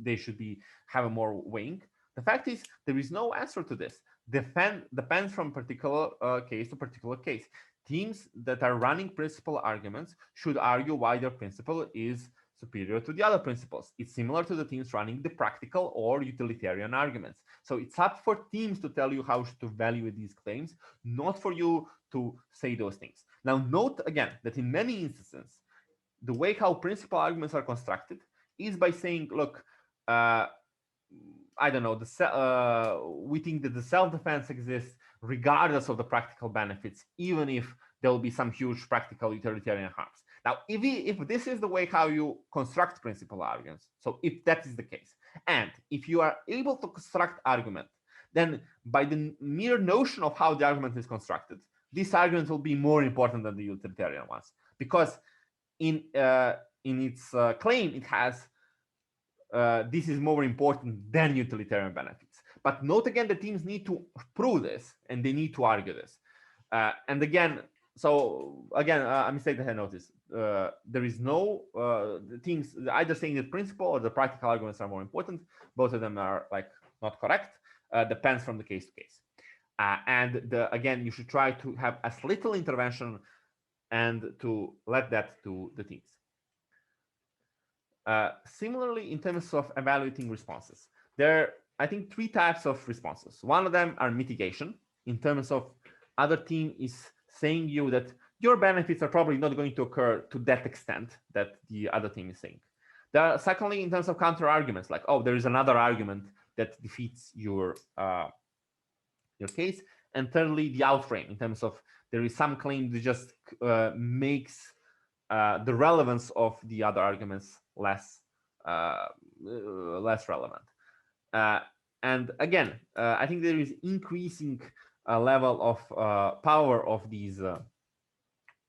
they should be have a more weighing. The fact is, there is no answer to this. Depends from particular case to particular case. Teams that are running principal arguments should argue why their principle is superior to the other principles. It's similar to the teams running the practical or utilitarian arguments. So it's up for teams to tell you how to evaluate these claims, not for you to say those things. Now, note again that in many instances, the way how principal arguments are constructed is by saying, look, I don't know, we think that the self-defense exists regardless of the practical benefits, even if there will be some huge practical utilitarian harms. Now, if this is the way how you construct principal arguments, so if that is the case, and if you are able to construct argument, then by the mere notion of how the argument is constructed, this argument will be more important than the utilitarian ones, because in its claim, it has this is more important than utilitarian benefits. But note again, the teams need to prove this and they need to argue this. And again, so again, a mistake that I noticed. There is no the teams either saying that principle or the practical arguments are more important. Both of them are like not correct. Depends from the case to case. And again, you should try to have as little intervention and to let that to the teams. Similarly, in terms of evaluating responses, there are, I think, three types of responses. One of them are mitigation, in terms of other team is saying you that your benefits are probably not going to occur to that extent that the other team is saying. Secondly, in terms of counter arguments, like, oh, there is another argument that defeats your case. And thirdly, the outframe, in terms of there is some claim that just makes the relevance of the other arguments less relevant. And again, I think there is increasing level of power of these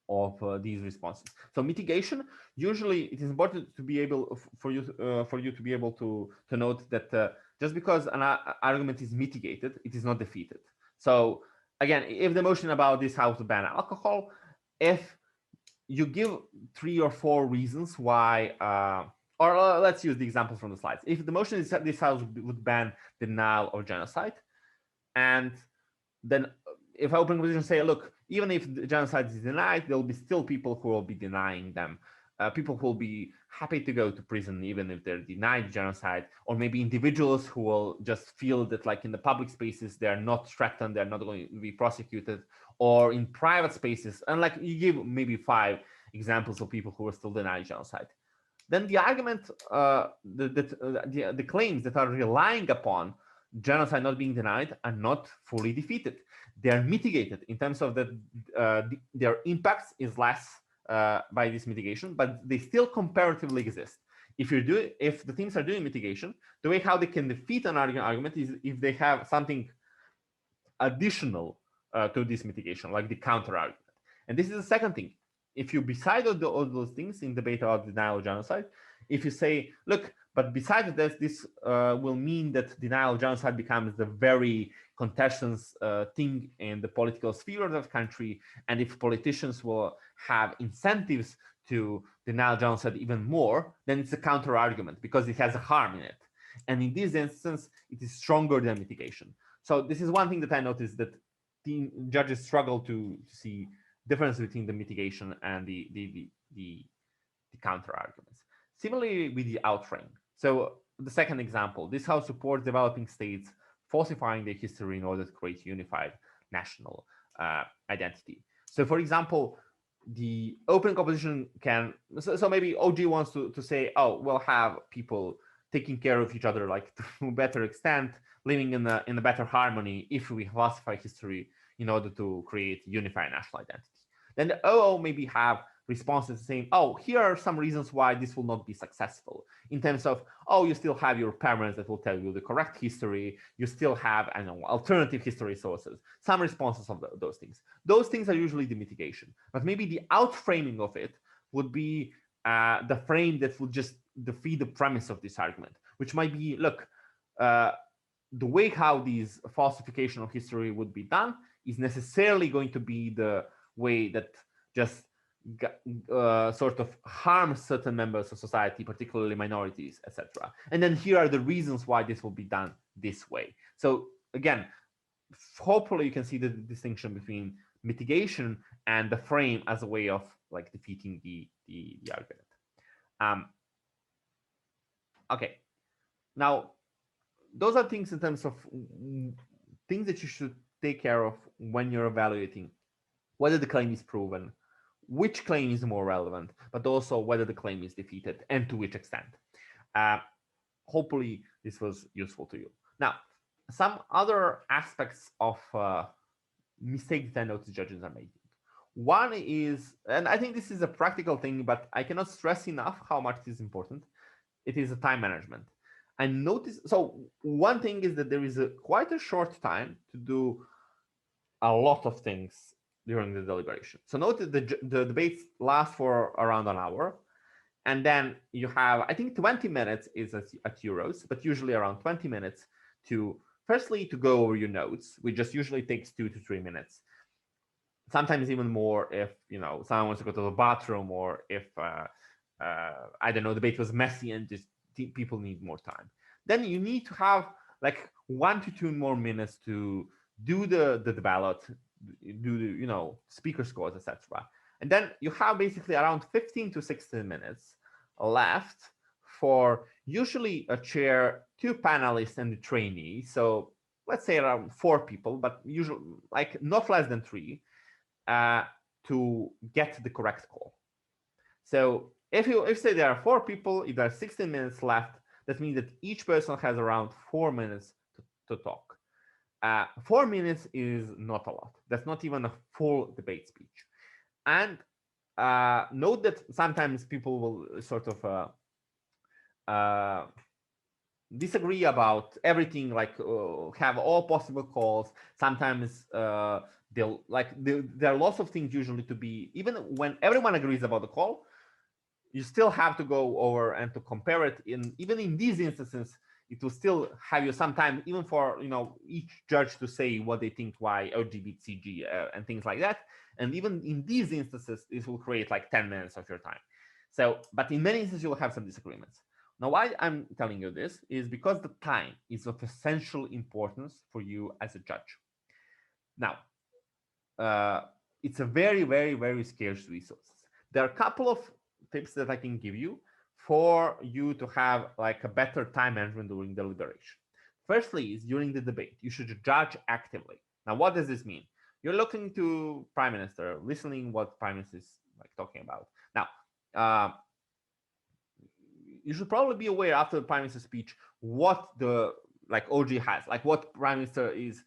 responses. So mitigation, usually it is important to be able for you to be able to note that just because an argument is mitigated, it is not defeated. So again, if the motion about this how to ban alcohol, if you give 3 or 4 reasons why, or let's use the example from the slides. If the motion is that this house would ban denial of genocide, and then if open position say, look, even if the genocide is denied, there will be still people who will be denying them. People who will be happy to go to prison even if they're denied genocide, or maybe individuals who will just feel that like in the public spaces, they're not threatened, they're not going to be prosecuted, or in private spaces. And like you give maybe 5 examples of people who are still denied genocide. Then the argument, the claims that are relying upon genocide not being denied are not fully defeated. They are mitigated in terms of that their impacts is less by this mitigation, but they still comparatively exist. If the teams are doing mitigation, the way how they can defeat an argument is if they have something additional to this mitigation, like the counter argument. And this is the second thing. If you, beside all those things in debate about denial of genocide, if you say, look, but besides this will mean that denial of genocide becomes the very contentious thing in the political sphere of the country, and if politicians will have incentives to deny genocide even more, then it's a counter argument because it has a harm in it. And in this instance, it is stronger than mitigation. So this is one thing that I noticed, that judges struggle to see difference between the mitigation and the counter arguments. Similarly with the outframe. So the second example, this house supports developing states falsifying their history in order to create unified national identity. So for example, the open opposition can, so maybe OG wants to say, oh, we'll have people taking care of each other like to a better extent, living in a better harmony if we falsify history in order to create unified national identity. Then the OO maybe have responses saying, oh, here are some reasons why this will not be successful, in terms of, oh, you still have your parents that will tell you the correct history, you still have, I don't know, alternative history sources, some responses of those things. Those things are usually the mitigation, but maybe the outframing of it would be the frame that would just defeat the premise of this argument, which might be, look, the way how these falsification of history would be done is necessarily going to be the way that just sort of harm certain members of society, particularly minorities, etc. And then here are the reasons why this will be done this way. So again, hopefully you can see the distinction between mitigation and the frame as a way of like defeating the argument. Okay, now those are things in terms of things that you should take care of when you're evaluating whether the claim is proven, which claim is more relevant, but also whether the claim is defeated and to which extent. Hopefully this was useful to you. Now, some other aspects of mistakes that I notice judges are making. One is, and I think this is a practical thing, but I cannot stress enough how much it is important. It is a time management. I notice, so one thing is that there is quite a short time to do a lot of things during the deliberation. So notice the debates last for around an hour. And then you have, I think 20 minutes is at Euros, but usually around 20 minutes to, firstly, to go over your notes, which just usually takes 2 to 3 minutes. Sometimes even more if, someone wants to go to the bathroom, or if, I don't know, the debate was messy and just people need more time. Then you need to have like 1 to 2 more minutes to do the ballot, do the, speaker scores, etc. And then you have basically around 15 to 16 minutes left for usually a chair, 2 panelists, and the trainee. So let's say around 4 people, but usually like not less than 3, to get the correct call. So if say there are 4 people, if there are 16 minutes left, that means that each person has around 4 minutes to talk. 4 minutes is not a lot. That's not even a full debate speech. And note that sometimes people will sort of disagree about everything, like have all possible calls. Sometimes there are lots of things usually to be, even when everyone agrees about the call, you still have to go over and to compare it. Even in these instances, it will still have you some time, even for each judge to say what they think why LGBTCG and things like that. And even in these instances, this will create like 10 minutes of your time. So, but in many instances, you'll have some disagreements. Now, why I'm telling you this is because the time is of essential importance for you as a judge. Now, it's a very, very, very scarce resource. There are a couple of tips that I can give you for you to have like a better time management during deliberation. Firstly is during the debate, you should judge actively. Now, what does this mean? You're looking to Prime Minister, listening what Prime Minister is like talking about. Now, you should probably be aware after the Prime Minister's speech what the OG has, like what Prime Minister is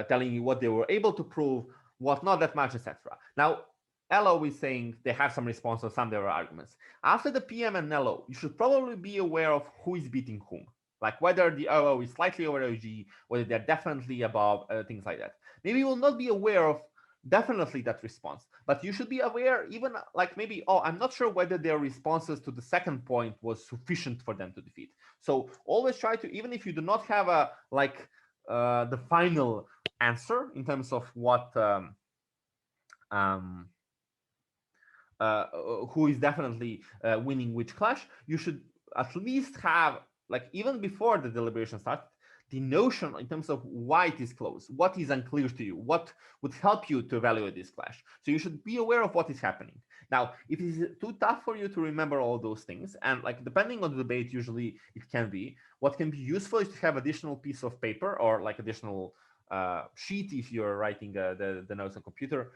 telling you, what they were able to prove, what not that much, etc. Now, LO is saying they have some responses, some there are arguments. After the PM and LO, you should probably be aware of who is beating whom, like whether the OO is slightly over OG, whether they're definitely above, things like that. Maybe you will not be aware of definitely that response, but you should be aware even like maybe, oh, I'm not sure whether their responses to the second point was sufficient for them to defeat. So always try to, even if you do not have a the final answer in terms of what who is definitely winning which clash, you should at least have, like even before the deliberation starts, the notion in terms of why it is close, what is unclear to you, what would help you to evaluate this clash. So you should be aware of what is happening. Now, if it is too tough for you to remember all those things, and like depending on the debate, usually it can be, what can be useful is to have additional piece of paper or like additional sheet if you're writing the notes on computer,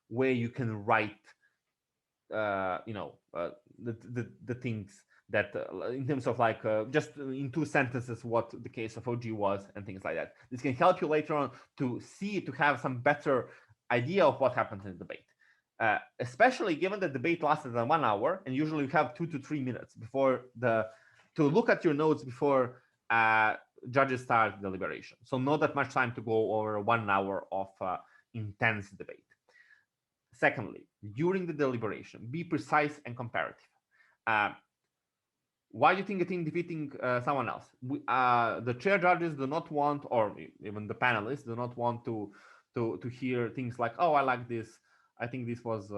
where you can write the things that in terms of like just in 2 sentences what the case of OG was and things like that. This can help you later on to have some better idea of what happens in the debate, especially given that the debate lasted 1 hour and usually you have 2 to 3 minutes before to look at your notes before judges start deliberation. So not that much time to go over 1 hour of intense debate. Secondly, during the deliberation, be precise and comparative. Why do you think defeating someone else? The chair judges do not want, or even the panelists do not want to hear things like, oh, I like this. I think this was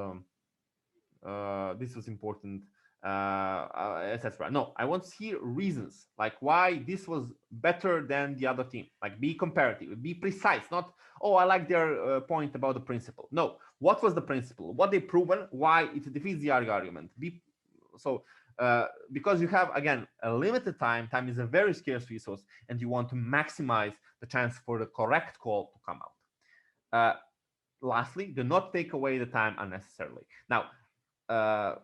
this was important, etc. No, I want to hear reasons, like why this was better than the other team. Like be comparative, be precise. Not, oh, I like their point about the principle. No, what was the principle? What they proven? Why it defeats the argument? Be so. Because you have, again, a limited time. Time is a very scarce resource, and you want to maximize the chance for the correct call to come out. Lastly, do not take away the time unnecessarily. Now,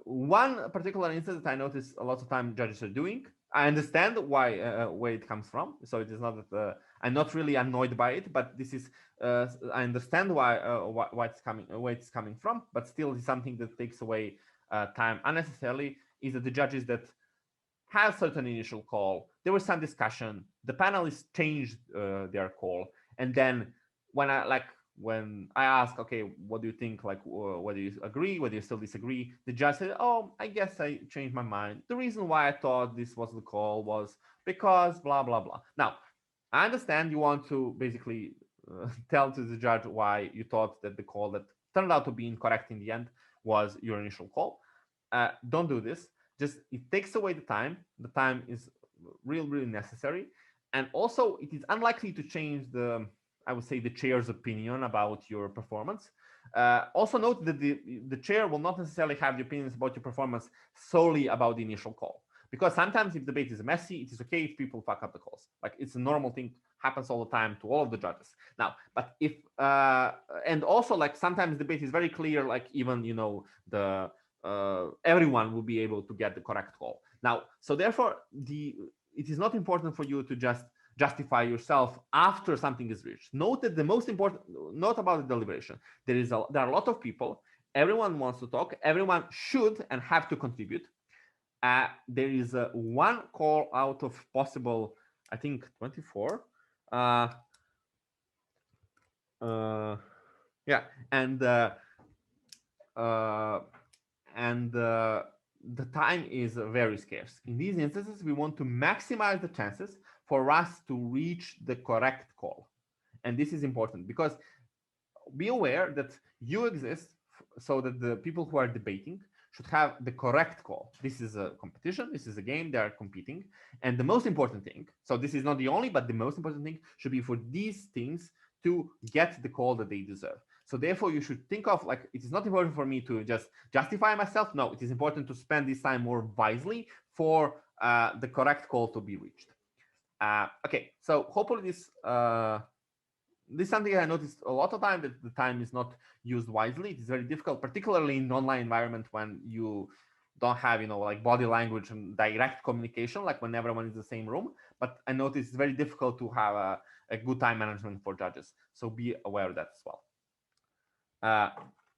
one particular instance that I notice a lot of time judges are doing, I understand where it comes from. So it is not that I'm not really annoyed by it, but this is I understand why it's coming, where it's coming from. But still, it's something that takes away time unnecessarily. Is that the judges that have certain initial call, there was some discussion, the panelists changed their call, and then when I ask, okay, what do you think, like whether you agree, whether you still disagree, the judge said, oh, I guess I changed my mind. The reason why I thought this was the call was because blah blah blah. Now, I understand you want to basically tell to the judge why you thought that the call that turned out to be incorrect in the end was your initial call. Don't do this. Just, it takes away the time. The time is really necessary, and also it is unlikely to change the, I would say, the chair's opinion about your performance. Also note that the chair will not necessarily have the opinions about your performance solely about the initial call, because sometimes if debate is messy, it is okay if people fuck up the calls. Like, it's a normal thing, happens all the time to all of the judges. Now, but if and also, like, sometimes debate is very clear, like even the everyone will be able to get the correct call. Now, so therefore, it is not important for you to just justify yourself after something is reached. Note that the most important, not about the deliberation. There are a lot of people. Everyone wants to talk. Everyone should and have to contribute. There is one call out of possible, I think, 24. Yeah, and the time is very scarce. In these instances, we want to maximize the chances for us to reach the correct call. And this is important because be aware that you exist so that the people who are debating should have the correct call. This is a competition. This is a game. They are competing. And the most important thing, so this is not the only, but the most important thing should be for these things to get the call that they deserve. So therefore, you should think of, like, it is not important for me to just justify myself. No, it is important to spend this time more wisely for the correct call to be reached. Okay, so hopefully this is something I noticed a lot of time, that the time is not used wisely. It is very difficult, particularly in online environment when you don't have, like body language and direct communication, like when everyone is in the same room. But I noticed it's very difficult to have a good time management for judges. So be aware of that as well.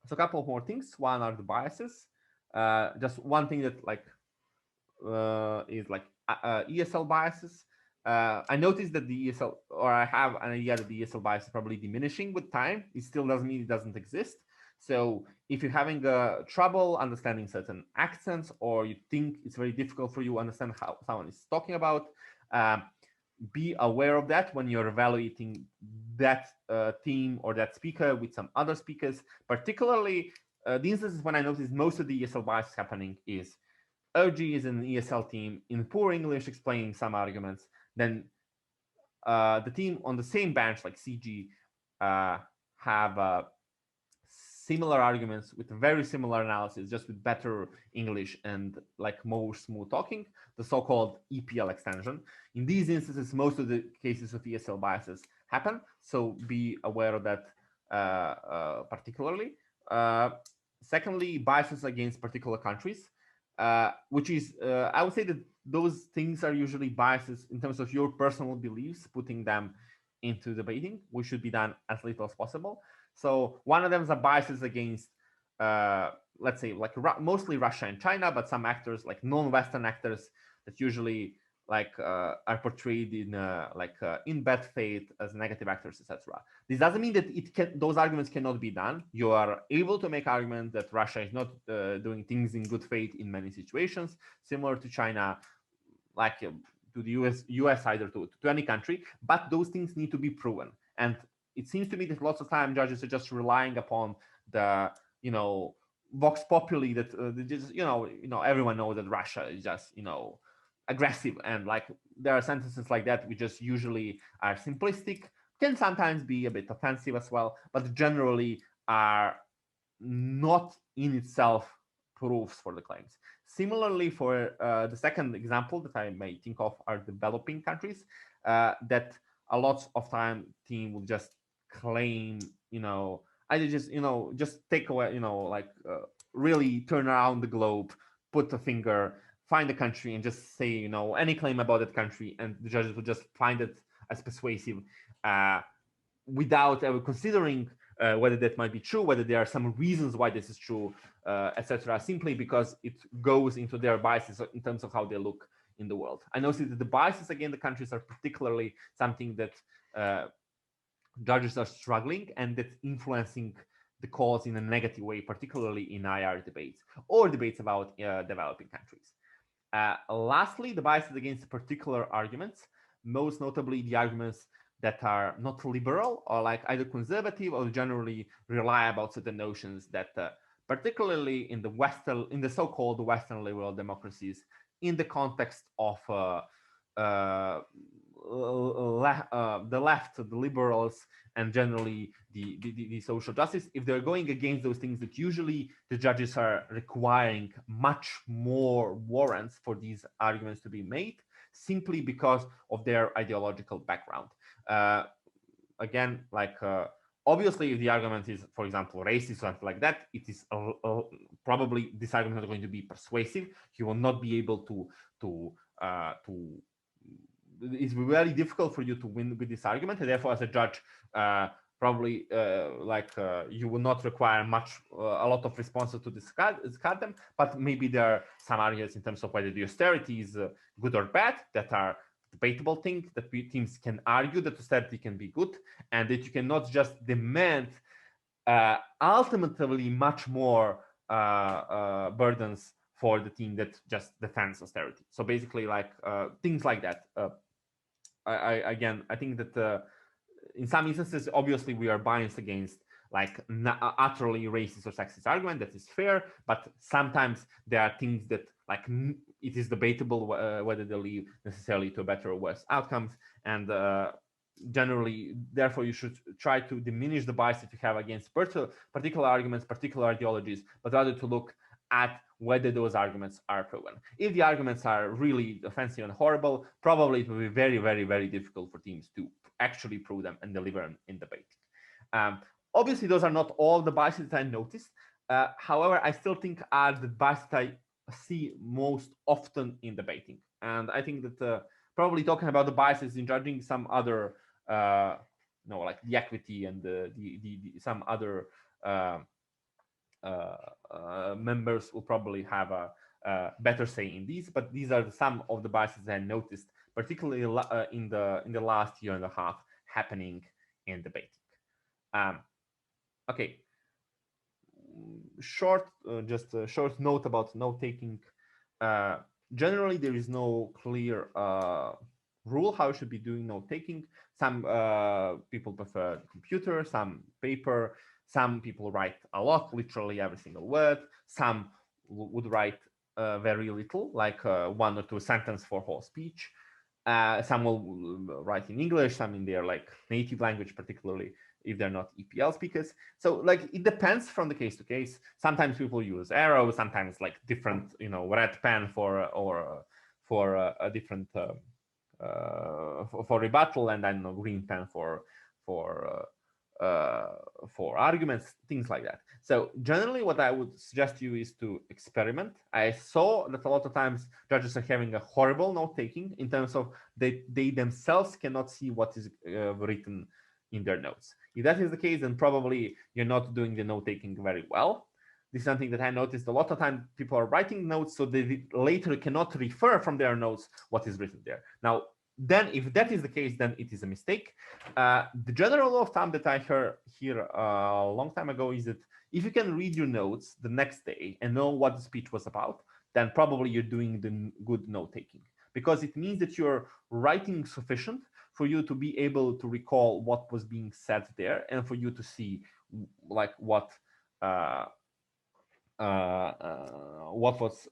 So a couple of more things. One are the biases. Just one thing that is like ESL biases. I noticed that the ESL, or I have an idea that the ESL bias is probably diminishing with time. It still doesn't mean it doesn't exist. So if you're having trouble understanding certain accents, or you think it's very difficult for you to understand how someone is talking about, be aware of that when you're evaluating that team or that speaker with some other speakers. Particularly, the instances when I noticed most of the ESL bias happening is OG is an ESL team in poor English explaining some arguments. Then the team on the same bench, like CG, have similar arguments with very similar analysis, just with better English and like more smooth talking, the so-called EPL extension. In these instances, most of the cases of ESL biases happen, so be aware of that particularly. Secondly, biases against particular countries, which is, I would say that those things are usually biases in terms of your personal beliefs, putting them into debating, which should be done as little as possible. So one of them is a biases against, let's say, like mostly Russia and China, but some actors, like non-Western actors, that usually are portrayed in bad faith as negative actors, etc. This doesn't mean that those arguments cannot be done. You are able to make arguments that Russia is not doing things in good faith in many situations, similar to China, like to the US either to any country, but those things need to be proven. And it seems to me that lots of time judges are just relying upon the vox populi that just, everyone knows that Russia is just, aggressive, and like there are sentences like that which just usually are simplistic, can sometimes be a bit offensive as well, but generally are not in itself proofs for the claims. Similarly, for the second example that I may think of are developing countries, that a lot of time team will just claim, either just, just take away, like really turn around the globe, put a finger, find a country, and just say, any claim about that country, and the judges will just find it as persuasive, uh, without ever considering whether that might be true, whether there are some reasons why this is true, etc. Simply because it goes into their biases in terms of how they look in the world. I notice that the biases again, the countries are particularly something that judges are struggling, and that's influencing the cause in a negative way, particularly in IR debates or debates about developing countries. Lastly, the biases against particular arguments, most notably the arguments that are not liberal or like either conservative or generally rely about certain notions that, particularly in the so-called Western liberal democracies, in the context of uh, the left, the liberals, and generally the social justice, if they're going against those things, that usually the judges are requiring much more warrants for these arguments to be made, simply because of their ideological background. Uh, Again, like obviously, if the argument is, for example, racist or something like that, it is probably this argument is going to be persuasive. You will not be able to it's very difficult for you to win with this argument, and therefore, as a judge, probably you will not require a lot of responses to discard them. But maybe there are some arguments in terms of whether the austerity is good or bad that are debatable things that teams can argue that austerity can be good, and that you cannot just demand ultimately much more burdens for the team that just defends austerity. So basically, like things like that. I think that in some instances, obviously, we are biased against like utterly racist or sexist argument. That is fair, but sometimes there are things that like it is debatable whether they lead necessarily to better or worse outcomes, and generally, therefore, you should try to diminish the bias that you have against particular arguments, particular ideologies, but rather to look at whether those arguments are proven. If the arguments are really offensive and horrible, probably it will be very, very, very difficult for teams to actually prove them and deliver them in debate. Obviously, those are not all the biases that I noticed. However, I still think are the biases that I see most often in debating. And I think that probably talking about the biases in judging some other, like the equity and the some other members will probably have a better say in these. But these are some of the biases I noticed, particularly in the last year and a half happening in debating. Okay, just a short note about note taking. Generally, there is no clear rule how you should be doing note taking. Some people prefer computer, some paper, some people write a lot, literally every single word. Some would write very little, like one or two sentences for whole speech. Some will write in English, some in their like native language, particularly if they're not EPL speakers. So like it depends from the case to case. Sometimes people use arrows, sometimes like different, red pen for a different for rebuttal, and then green pen for arguments, things like that. So generally, what I would suggest you is to experiment. I saw that a lot of times judges are having a horrible note taking in terms of they themselves cannot see what is written in their notes. If that is the case, then probably you're not doing the note taking very well. This is something that I noticed a lot of time. People are writing notes, so they later cannot refer from their notes what is written there. Now, then if that is the case, then it is a mistake. The general rule of thumb that I heard here a long time ago is that if you can read your notes the next day and know what the speech was about, then probably you're doing the good note taking, because it means that you're writing sufficient for you to be able to recall what was being said there, and for you to see like what what was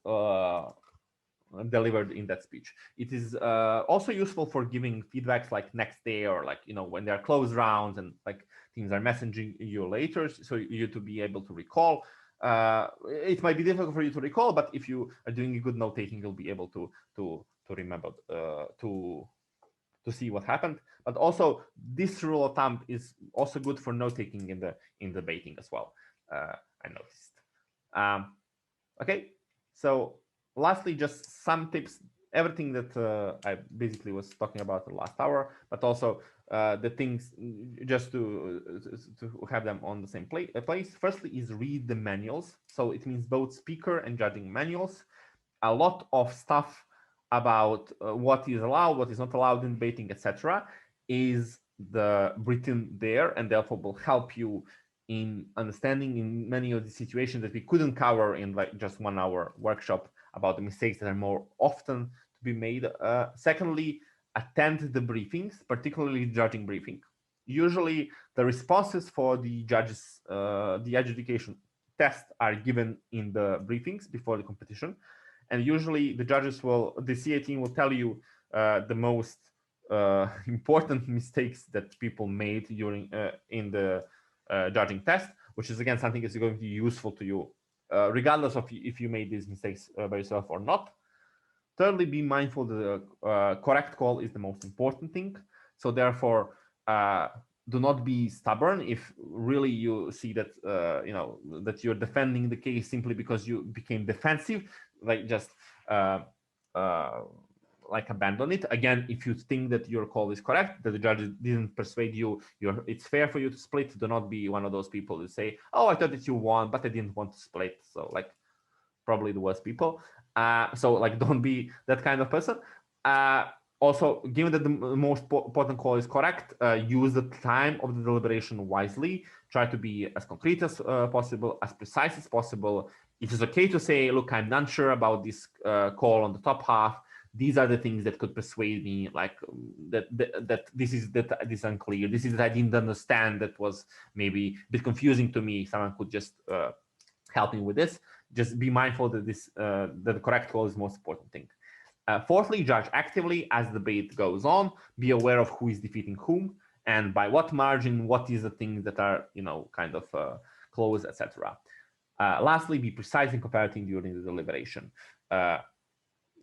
delivered in that speech. It is also useful for giving feedbacks like next day, or like, when there are close rounds and like teams are messaging you later, so you to be able to recall. It might be difficult for you to recall, but if you are doing a good note taking, you'll be able to remember to see what happened. But also, this rule of thumb is also good for note taking in the debating as well. I noticed. Okay, so lastly, just some tips. Everything that I basically was talking about the last hour, but also the things just to have them on the same place. Firstly, is read the manuals. So it means both speaker and judging manuals. A lot of stuff about what is allowed, what is not allowed in debating, etc., is written there, and therefore will help you in understanding in many of the situations that we couldn't cover in like just 1 hour workshop about the mistakes that are more often to be made. Secondly, attend the briefings, particularly judging briefing. Usually the responses for the judges, the adjudication test are given in the briefings before the competition. And usually the CA team will tell you the most important mistakes that people made during in the judging test, which is again something that's going to be useful to you, regardless of if you made these mistakes by yourself or not. Thirdly, be mindful that the correct call is the most important thing. So therefore, do not be stubborn if really you see that that you're defending the case simply because you became defensive. Like just like abandon it. Again, if you think that your call is correct, that the judge didn't persuade you, it's fair for you to split. Do not be one of those people who say, "Oh, I thought that you won, but I didn't want to split." So like probably the worst people. So like don't be that kind of person. Also, given that the most important call is correct, use the time of the deliberation wisely. Try to be as concrete as possible, as precise as possible. It is okay to say, look, I'm not sure about this call on the top half. These are the things that could persuade me, like that this is unclear. This is that I didn't understand. That was maybe a bit confusing to me. Someone could just help me with this. Just be mindful that that the correct call is the most important thing. Fourthly, judge actively as the debate goes on. Be aware of who is defeating whom and by what margin. What is the things that are kind of close, etc. Lastly, be precise in comparative during the deliberation.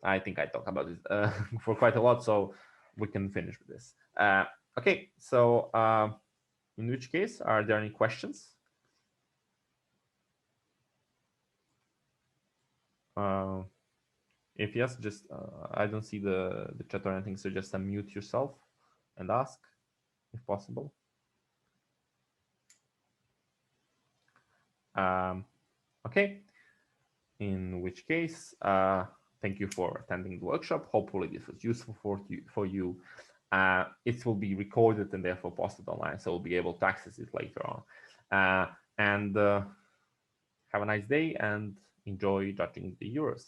I think I talked about this for quite a lot, so we can finish with this. Okay, so in which case, are there any questions? If yes, just I don't see the chat or anything, so just unmute yourself and ask if possible. Okay, in which case, thank you for attending the workshop. Hopefully this was useful for you. It will be recorded and therefore posted online, so we'll be able to access it later on. And have a nice day and enjoy judging the Euros.